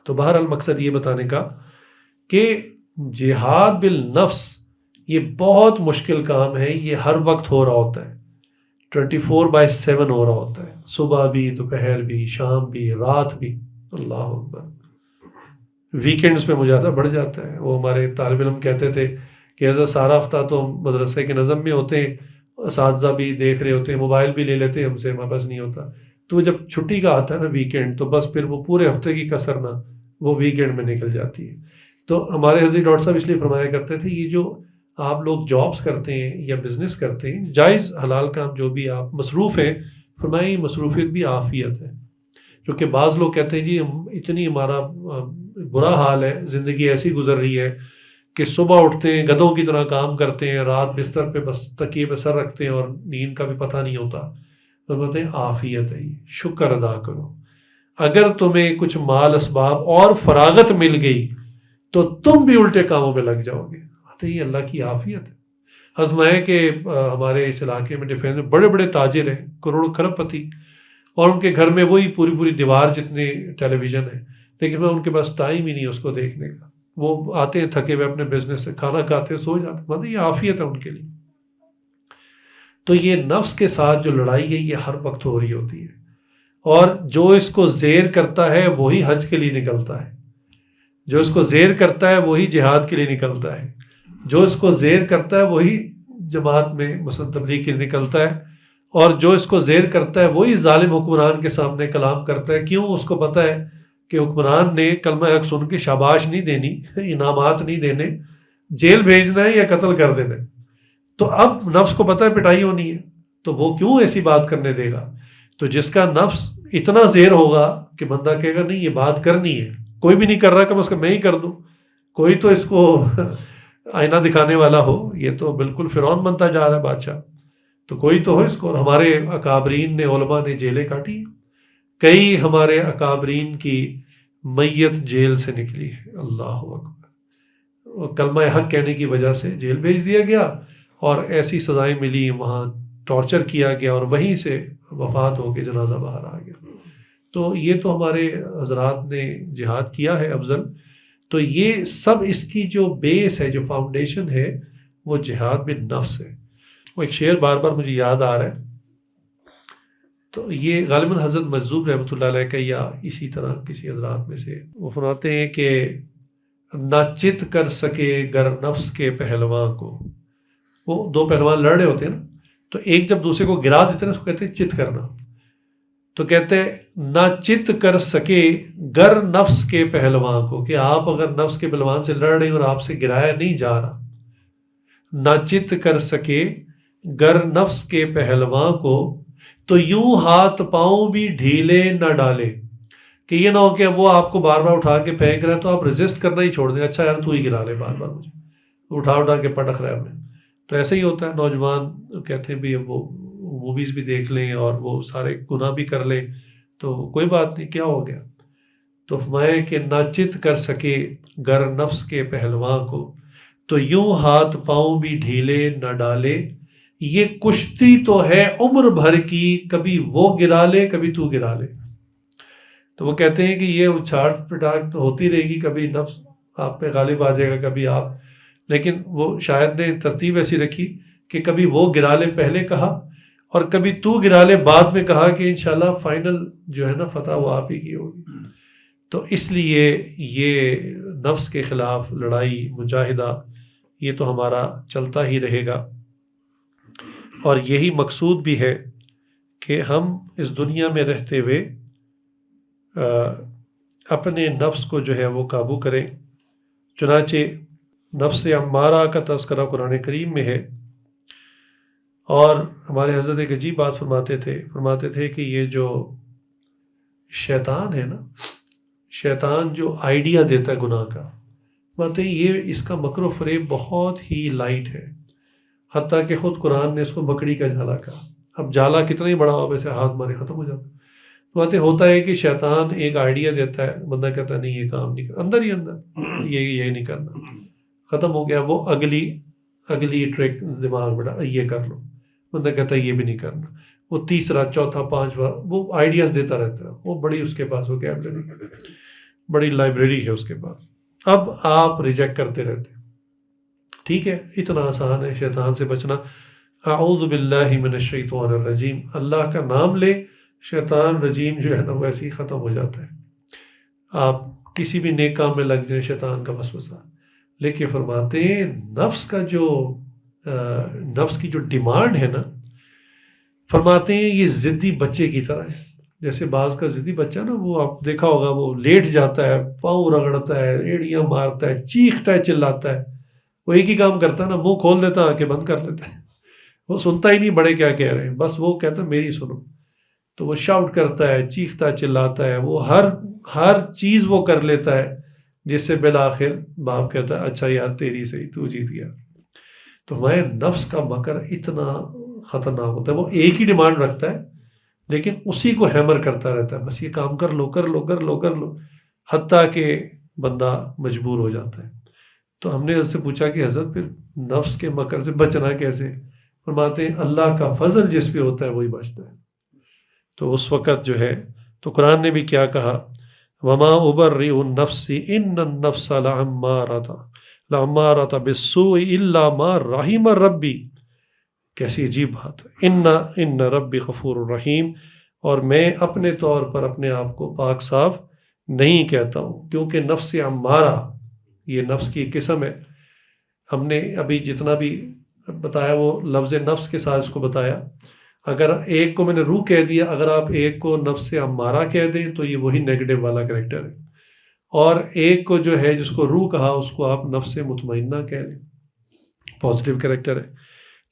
تو بہرحال مقصد یہ بتانے کا کہ جہاد بالنفس یہ بہت مشکل کام ہے، یہ ہر وقت ہو رہا ہوتا ہے، 24/7 ہو رہا ہوتا ہے، صبح بھی، دوپہر بھی، شام بھی، رات بھی۔ اللہ اکبر۔ ویکینڈز پہ مجاہدہ بڑھ جاتا ہے۔ وہ ہمارے طالب علم کہتے تھے کہ حضرت سارا ہفتہ تو ہم مدرسے کے نظم میں ہوتے ہیں، اساتذہ بھی دیکھ رہے ہوتے ہیں، موبائل بھی لے لیتے ہیں ہم سے، ہمارے پاس نہیں ہوتا، تو جب چھٹی کا آتا ہے نا ویکینڈ، تو بس پھر وہ پورے ہفتے کی کسر نہ وہ ویکینڈ میں نکل جاتی ہے۔ تو ہمارے حضرت ڈاکٹر صاحب اس لیے فرمایا کرتے تھے یہ جو آپ لوگ جابس کرتے ہیں یا بزنس کرتے ہیں، جائز حلال کام جو بھی آپ مصروف ہیں، فرمائیں یہ مصروفیت بھی عافیت ہے۔ کیونکہ بعض لوگ کہتے ہیں جی اتنی ہمارا برا حال ہے، زندگی ایسی گزر رہی ہے کہ صبح اٹھتے ہیں گدھوں کی طرح کام کرتے ہیں، رات بستر پہ بس تکیے پہ سر رکھتے ہیں اور نیند کا بھی پتہ نہیں ہوتا۔ تو بولتے ہیں عافیت ہے، یہ شکر ادا کرو۔ اگر تمہیں کچھ مال اسباب اور فراغت مل گئی تو تم بھی الٹے کاموں پہ لگ جاؤ گے۔ تو یہ اللہ کی عافیت ہے۔ حتم ہے کہ ہمارے اس علاقے میں ڈیفینس میں بڑے بڑے تاجر ہیں، کروڑ کھرب پتی، اور ان کے گھر میں وہی پوری پوری دیوار جتنے ٹیلی ویژن ہے، لیکن ان کے پاس ٹائم ہی نہیں اس کو دیکھنے کا۔ وہ آتے ہیں تھکے ہوئے اپنے بزنس سے، کھانا کھاتے ہیں سو جاتے ہیں، مطلب یہ عافیت ہے ان کے لیے۔ تو یہ نفس کے ساتھ جو لڑائی ہے یہ ہر وقت ہو رہی ہوتی ہے، اور جو اس کو زیر کرتا ہے وہی حج کے لیے نکلتا ہے، جو اس کو زیر کرتا ہے وہی جہاد کے لیے نکلتا ہے، جو اس کو زیر کرتا ہے وہی جماعت میں مثلا تبلیغ کے لیے نکلتا ہے، اور جو اس کو زیر کرتا ہے وہی ظالم حکمران کے سامنے کلام کرتا ہے۔ کیوں؟ اس کو پتہ ہے کہ حکمران نے کلمہ حق سن کے شاباش نہیں دینی، انعامات نہیں دینے، جیل بھیجنا ہے یا قتل کر دینا ہے۔ تو اب نفس کو پتہ ہے پٹائی ہونی ہے، تو وہ کیوں ایسی بات کرنے دے گا؟ تو جس کا نفس اتنا زیر ہوگا کہ بندہ کہے گا نہیں یہ بات کرنی ہے، کوئی بھی نہیں کر رہا، کم از کم میں ہی کر دوں، کوئی تو اس کو آئینہ دکھانے والا ہو، یہ تو بالکل فرعون بنتا جا رہا ہے بادشاہ، تو کوئی تو ہو اس کو۔ اور ہمارے اکابرین نے، علماء نے جیلیں کاٹی، کئی ہمارے اکابرین کی میت جیل سے نکلی ہے، اللہ اکبر، کلمہ حق کہنے کی وجہ سے جیل بھیج دیا گیا اور ایسی سزائیں ملی، وہاں ٹارچر کیا گیا اور وہیں سے وفات ہو کے جنازہ باہر آ گیا۔ تو یہ تو ہمارے حضرات نے جہاد کیا ہے افضل۔ تو یہ سب اس کی جو بیس ہے، جو فاؤنڈیشن ہے، وہ جہاد بالنفس ہے۔ وہ ایک شعر بار بار مجھے یاد آ رہا ہے، تو یہ غالباً حضرت مجذوب رحمۃ اللہ علیہ کا یا اسی طرح کسی حضرات میں سے، وہ فرماتے ہیں کہ نہ چت کر سکے گر نفس کے پہلواں کو۔ وہ دو پہلوان لڑ رہے ہوتے ہیں نا، تو ایک جب دوسرے کو گرا دیتے ہیں اس کو کہتے ہیں چت کرنا، تو کہتے ہیں نہ چت کر سکے گر نفس کے پہلواں کو، کہ آپ اگر نفس کے پہلوان سے لڑ رہے ہیں اور آپ سے گرایا نہیں جا رہا، نہ چت کر سکے گر نفس کے پہلواں کو، تو یوں ہاتھ پاؤں بھی ڈھیلے نہ ڈالے، کہ یہ نہ ہو کہ وہ آپ کو بار بار اٹھا کے پھینک رہا ہے تو آپ ریزسٹ کرنا ہی چھوڑ دیں، اچھا یار تو ہی گرا لے بار بار مجھے، اٹھا اٹھا کے پٹک رہا ہے ہمیں۔ تو ایسا ہی ہوتا ہے، نوجوان کہتے ہیں بھی وہ موویز بھی دیکھ لیں اور وہ سارے گناہ بھی کر لیں تو کوئی بات نہیں، کیا ہو گیا؟ تو فرمایا کہ نہ چت کر سکے گر نفس کے پہلواں کو، تو یوں ہاتھ پاؤں بھی ڈھیلے نہ ڈالے، یہ کشتی تو ہے عمر بھر کی، کبھی وہ گرا لے کبھی تو گرا لے۔ تو وہ کہتے ہیں کہ یہ چھاٹ پٹاک تو ہوتی رہے گی، کبھی نفس آپ پہ غالب آ جائے گا کبھی آپ، لیکن وہ شاعر نے ترتیب ایسی رکھی کہ کبھی وہ گرا لے پہلے کہا اور کبھی تو گرا لے بعد میں کہا، کہ انشاءاللہ فائنل جو ہے نا فتح وہ آپ ہی کی ہوگی۔ تو اس لیے یہ نفس کے خلاف لڑائی، مجاہدہ، یہ تو ہمارا چلتا ہی رہے گا، اور یہی مقصود بھی ہے کہ ہم اس دنیا میں رہتے ہوئے اپنے نفس کو جو ہے وہ قابو کریں۔ چنانچہ نفس امارہ کا تذکرہ قرآن کریم میں ہے، اور ہمارے حضرت ایک عجیب بات فرماتے تھے کہ یہ جو شیطان ہے نا، شیطان جو آئیڈیا دیتا ہے گناہ کا، مانتے ہیں یہ اس کا مکر و فریب بہت ہی لائٹ ہے، حتیٰ کہ خود قرآن نے اس کو مکڑی کا جالا کہا۔ اب جالا کتنا ہی بڑا ہو ویسے ہاتھ مارے ختم ہو جاتا ہے۔ باتیں ہوتا ہے کہ شیطان ایک آئیڈیا دیتا ہے، بندہ کہتا ہے نہیں یہ کام نہیں کرنا، اندر ہی اندر یہ نہیں کرنا، ختم ہو گیا، وہ اگلی ٹرک دماغ بڑا یہ کر لو، بندہ کہتا ہے یہ بھی نہیں کرنا، وہ تیسرا چوتھا پانچواں وہ آئیڈیاز دیتا رہتا ہے، وہ بڑی اس کے پاس وہ کیبلری بڑی لائبریری ہے اس کے پاس۔ اب آپ ریجیکٹ کرتے رہتے. ٹھیک ہے، اتنا آسان ہے شیطان سے بچنا. اعوذ باللہ من الشیطان الرجیم، اللہ کا نام لے، شیطان رجیم جو ہے نا ویسے ہی ختم ہو جاتا ہے. آپ کسی بھی نیک کام میں لگ جائیں، شیطان کا وسوسہ لے کے فرماتے ہیں نفس کا جو نفس کی جو ڈیمانڈ ہے نا، فرماتے ہیں یہ ضدی بچے کی طرح ہے. جیسے بعض کا ضدی بچہ نا، وہ آپ دیکھا ہوگا، وہ لیٹ جاتا ہے، پاؤں رگڑتا ہے، ایڑیاں مارتا ہے، چیختا ہے، چلاتا ہے. وہ ایک ہی کام کرتا ہے نا، منہ کھول دیتا ہے، آنکھیں بند کر لیتا ہے. وہ سنتا ہی نہیں بڑے کیا کہہ رہے ہیں، بس وہ کہتا ہے میری سنو. تو وہ شاؤٹ کرتا ہے، چیختا چلاتا ہے، وہ ہر چیز وہ کر لیتا ہے، جس سے بالآخر باپ کہتا ہے اچھا یار تیری صحیح، تو جیت گیا. تو میں نفس کا مکر اتنا خطرناک ہوتا ہے. وہ ایک ہی ڈیمانڈ رکھتا ہے لیکن اسی کو ہیمر کرتا رہتا ہے، بس یہ کام کر لو کر لو کر لو کر لو، حتیٰ کہ بندہ مجبور ہو جاتا ہے. تو ہم نے حضرت سے پوچھا کہ حضرت پھر نفس کے مکر سے بچنا کیسے؟ فرماتے ہیں اللہ کا فضل جس پہ ہوتا ہے وہی بچتا ہے. تو اس وقت جو ہے، تو قرآن نے بھی کیا کہا، وما ابرئ النفس ان النفس لامارۃ بالسوء الا ما رحم ربی. کیسی عجیب بات ہے، ان ربی غفور الرحیم. اور میں اپنے طور پر اپنے آپ کو پاک صاف نہیں کہتا ہوں، کیونکہ نفس امارہ یہ نفس کی قسم ہے. ہم نے ابھی جتنا بھی بتایا وہ لفظ نفس کے ساتھ اس کو بتایا. اگر ایک کو میں نے روح کہہ دیا، اگر آپ ایک کو نفس امارہ کہہ دیں تو یہ وہی نیگیٹو والا کریکٹر ہے. اور ایک کو جو ہے جس کو روح کہا، اس کو آپ نفس مطمئنہ کہہ لیں، پازیٹیو کریکٹر ہے.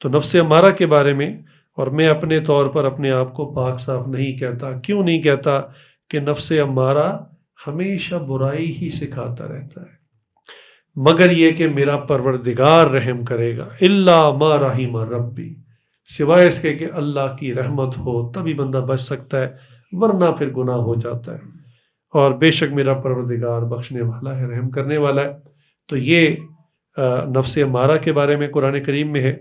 تو نفس امارہ کے بارے میں، اور میں اپنے طور پر اپنے آپ کو پاک صاف نہیں کہتا. کیوں نہیں کہتا؟ کہ نفس امارہ ہمیشہ برائی ہی سکھاتا رہتا ہے، مگر یہ کہ میرا پروردگار رحم کرے گا. الا ما رحم ربی، سوائے اس کے کہ اللہ کی رحمت ہو تبھی بندہ بچ سکتا ہے، ورنہ پھر گناہ ہو جاتا ہے. اور بے شک میرا پروردگار بخشنے والا ہے، رحم کرنے والا ہے. تو یہ نفس امارہ کے بارے میں قرآن کریم میں ہے.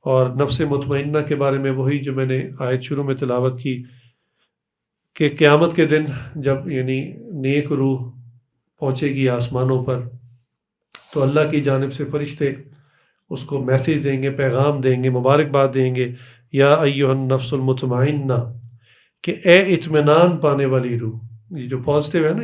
اور نفس مطمئنہ کے بارے میں وہی جو میں نے آیت شروع میں تلاوت کی، کہ قیامت کے دن جب یعنی نیک روح پہنچے گی آسمانوں پر، تو اللہ کی جانب سے فرشتے اس کو میسیج دیں گے، پیغام دیں گے، مبارکباد دیں گے، یا ایھا النفس المطمئنہ، کہ اے اطمینان پانے والی روح. یہ جو پازیٹیو ہے نا،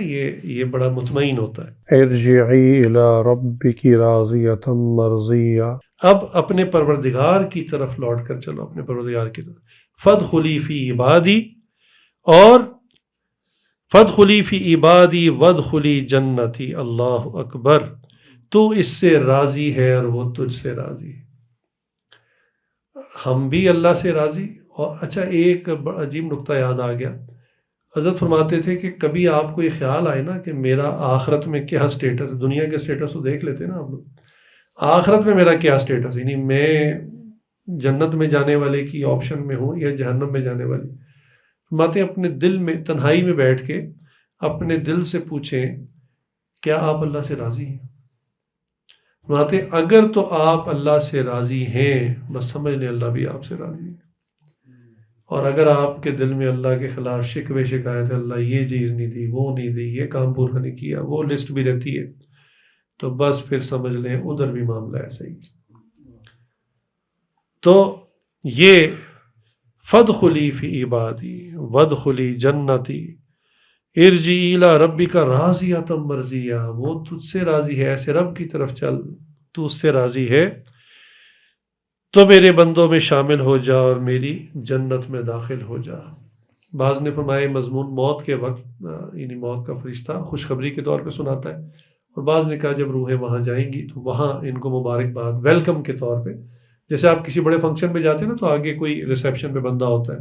یہ بڑا مطمئن ہوتا ہے. ارجعی الی ربک راضیۃ مرضیہ، اب اپنے پروردگار کی طرف لوٹ کر چلو، اپنے پروردگار کی طرف. فادخلی فی عبادی، اور فادخلی فی عبادی وادخلی جنتی. اللہ اکبر، تو اس سے راضی ہے اور وہ تجھ سے راضی ہے. ہم بھی اللہ سے راضی. اور اچھا ایک عجیب نقطہ یاد آ گیا. حضرت فرماتے تھے کہ کبھی آپ کو یہ خیال آئے نا کہ میرا آخرت میں کیا سٹیٹس ہے. دنیا کے سٹیٹس تو دیکھ لیتے نا آپ لوگ، آخرت میں میرا کیا سٹیٹس ہے، یعنی میں جنت میں جانے والے کی آپشن میں ہوں یا جہنم میں جانے والی. فرماتے ہیں اپنے دل میں تنہائی میں بیٹھ کے اپنے دل سے پوچھیں کیا آپ اللہ سے راضی ہیں. فرماتے ہیں اگر تو آپ اللہ سے راضی ہیں، بس سمجھ لیں اللہ بھی آپ سے راضی ہے. اور اگر آپ کے دل میں اللہ کے خلاف شکوے شکایت، اللہ یہ چیز نہیں دی، وہ نہیں دی، یہ کام پورا نہیں کیا، وہ لسٹ بھی رہتی ہے، تو بس پھر سمجھ لیں ادھر بھی معاملہ ایسا ہی. تو یہ فادخلی فی عبادی وادخلی جنتی ارجعی الی ربک راضیۃ مرضیہ. وہ تجھ سے راضی ہے، ایسے رب کی طرف چل، تو اس سے راضی ہے تو میرے بندوں میں شامل ہو جا اور میری جنت میں داخل ہو جا. بعض نے فرمایا مضمون موت کے وقت، یعنی موت کا فرشتہ خوشخبری کے طور پہ سناتا ہے. اور بعض نے کہا جب روحیں وہاں جائیں گی تو وہاں ان کو مبارکباد ویلکم کے طور پہ، جیسے آپ کسی بڑے فنکشن میں جاتے ہیں نا تو آگے کوئی ریسیپشن پہ بندہ ہوتا ہے،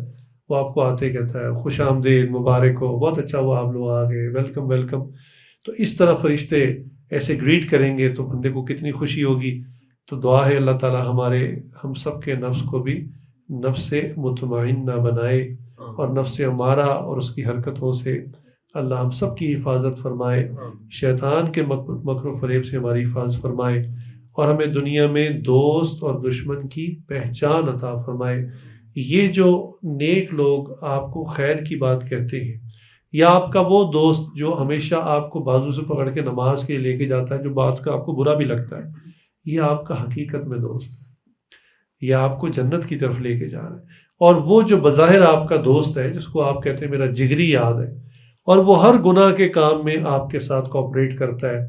وہ آپ کو آتے کہتا ہے خوش آمدید، مبارک ہو، بہت اچھا ہوا آپ لوگ آ گئے، ویلکم ویلکم. تو اس طرح فرشتے ایسے گریٹ کریں گے تو بندے کو کتنی خوشی ہوگی. تو دعا ہے اللہ تعالی ہم سب کے نفس کو بھی نفس مطمئنہ بنائے، اور نفس امارہ اور اس کی حرکتوں سے اللہ ہم سب کی حفاظت فرمائے، شیطان کے مکر و فریب سے ہماری حفاظت فرمائے، اور ہمیں دنیا میں دوست اور دشمن کی پہچان عطا فرمائے. یہ جو نیک لوگ آپ کو خیر کی بات کہتے ہیں، یا آپ کا وہ دوست جو ہمیشہ آپ کو بازو سے پکڑ کے نماز کے لے کے جاتا ہے، جو بعض کا آپ کو برا بھی لگتا ہے، یہ آپ کا حقیقت میں دوست ہے، یہ آپ کو جنت کی طرف لے کے جا رہا ہے۔ اور وہ جو بظاہر آپ کا دوست ہے، جس کو آپ کہتے ہیں میرا جگری یاد ہے، اور وہ ہر گناہ کے کام میں آپ کے ساتھ کوآپریٹ کرتا ہے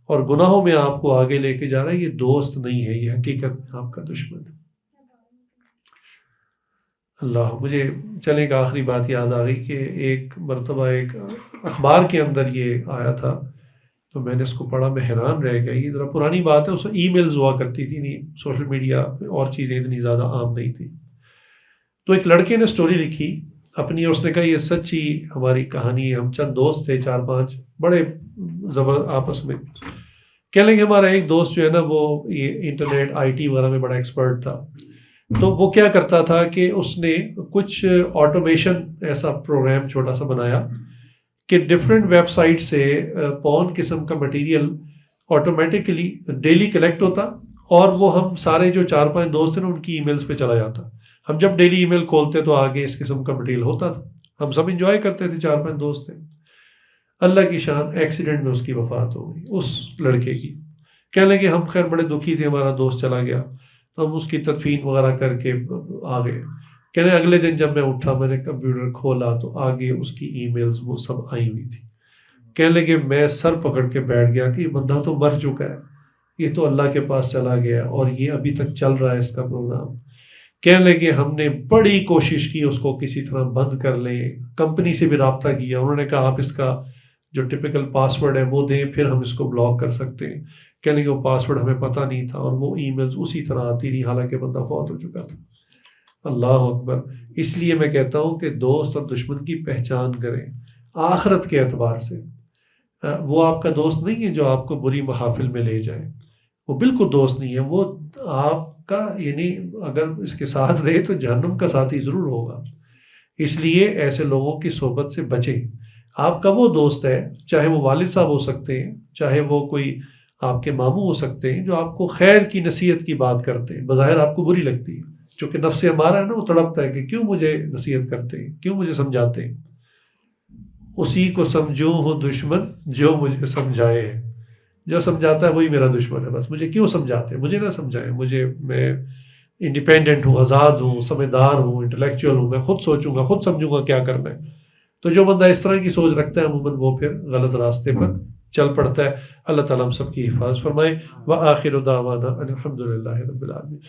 اور گناہوں میں آپ کو آگے لے کے جا رہا ہے، یہ دوست نہیں ہے، یہ حقیقت میں آپ کا دشمن ہے۔ اللہ، مجھے چلے ایک آخری بات یاد آ گئی کہ ایک مرتبہ ایک اخبار کے اندر یہ آیا تھا، تو میں نے اس کو پڑھا، میں حیران رہ گیا۔ یہ ذرا پرانی بات ہے، اس میں ای میلز ہوا کرتی تھی، نہیں سوشل میڈیا اور چیزیں اتنی زیادہ عام نہیں تھی۔ تو ایک لڑکے نے سٹوری لکھی اپنی، اور اس نے کہا یہ سچی ہماری کہانی ہے، ہم چند دوست تھے 4-5 بڑے زبر آپس میں، کہنے لگے ہمارا ایک دوست جو ہے نا وہ یہ انٹرنیٹ آئی ٹی وغیرہ میں بڑا ایکسپرٹ تھا، تو وہ کیا کرتا تھا کہ اس نے کچھ آٹومیشن ایسا پروگرام چھوٹا سا بنایا کہ ڈفرینٹ ویب سائٹ سے پون قسم کا مٹیریل آٹومیٹکلی ڈیلی کلیکٹ ہوتا، اور وہ ہم سارے جو 4-5 دوست ہیں نا ان کی ای میلز پہ چلا جاتا۔ ہم جب ڈیلی ای میل کھولتے تو آگے اس قسم کا مٹیریل ہوتا تھا، ہم سب انجوائے کرتے تھے، 4-5 دوست تھے۔ اللہ کی شان، ایکسیڈنٹ میں اس کی وفات ہو گئی، اس لڑکے کی۔ کہنے لگے ہم خیر بڑے دکھی تھے، ہمارا دوست چلا گیا، تو ہم اس کی تدفین وغیرہ کر کے آ گئے۔ کہنے اگلے دن جب میں اٹھا، میں نے کمپیوٹر کھولا تو آگے اس کی ای میلز وہ سب آئی ہوئی تھی۔ کہنے لگے میں سر پکڑ کے بیٹھ گیا کہ یہ بندہ تو مر چکا ہے، یہ تو اللہ کے پاس چلا گیا، اور یہ ابھی تک چل رہا ہے اس کا پروگرام۔ کہنے لگے ہم نے بڑی کوشش کی اس کو کسی طرح بند کر لیں، کمپنی سے بھی رابطہ کیا، انہوں نے کہا آپ اس کا جو ٹپیکل پاسورڈ ہے وہ دیں، پھر ہم اس کو بلاک کر سکتے ہیں۔ کہنے لگے وہ پاسورڈ ہمیں پتہ نہیں تھا، اور وہ ای میلز اسی طرح آتی رہی، حالانکہ بندہ فوت ہو چکا تھا۔ اللہ اکبر۔ اس لیے میں کہتا ہوں کہ دوست اور دشمن کی پہچان کریں آخرت کے اعتبار سے۔ وہ آپ کا دوست نہیں ہے جو آپ کو بری محافل میں لے جائے، وہ بالکل دوست نہیں ہے، وہ آپ کا یعنی اگر اس کے ساتھ رہے تو جہنم کا ساتھی ضرور ہوگا۔ اس لیے ایسے لوگوں کی صحبت سے بچیں۔ آپ کا وہ دوست ہے، چاہے وہ والد صاحب ہو سکتے ہیں، چاہے وہ کوئی آپ کے ماموں ہو سکتے ہیں، جو آپ کو خیر کی نصیحت کی بات کرتے ہیں، بظاہر آپ کو بری لگتی ہے، چونکہ نفس ہمارا ہے نا، وہ تڑپتا ہے کہ کیوں مجھے نصیحت کرتے ہیں، کیوں مجھے سمجھاتے ہیں۔ اسی کو سمجھوں ہو دشمن جو مجھے سمجھائے ہے، جو سمجھاتا ہے وہی میرا دشمن ہے۔ بس مجھے کیوں سمجھاتے ہیں، مجھے نہ سمجھائیں، میں انڈیپینڈنٹ ہوں، آزاد ہوں، سمجھدار ہوں، انٹلیکچوئل ہوں، میں خود سوچوں گا، خود سمجھوں گا کیا کرنا ہے۔ تو جو بندہ اس طرح کی سوچ رکھتا ہے عموماً وہ پھر غلط راستے پر چل پڑتا ہے۔ اللہ تعالیٰ ہم سب کی حفاظت فرمائے۔ وآخر دعوانا ان الحمد للہ رب العالمین۔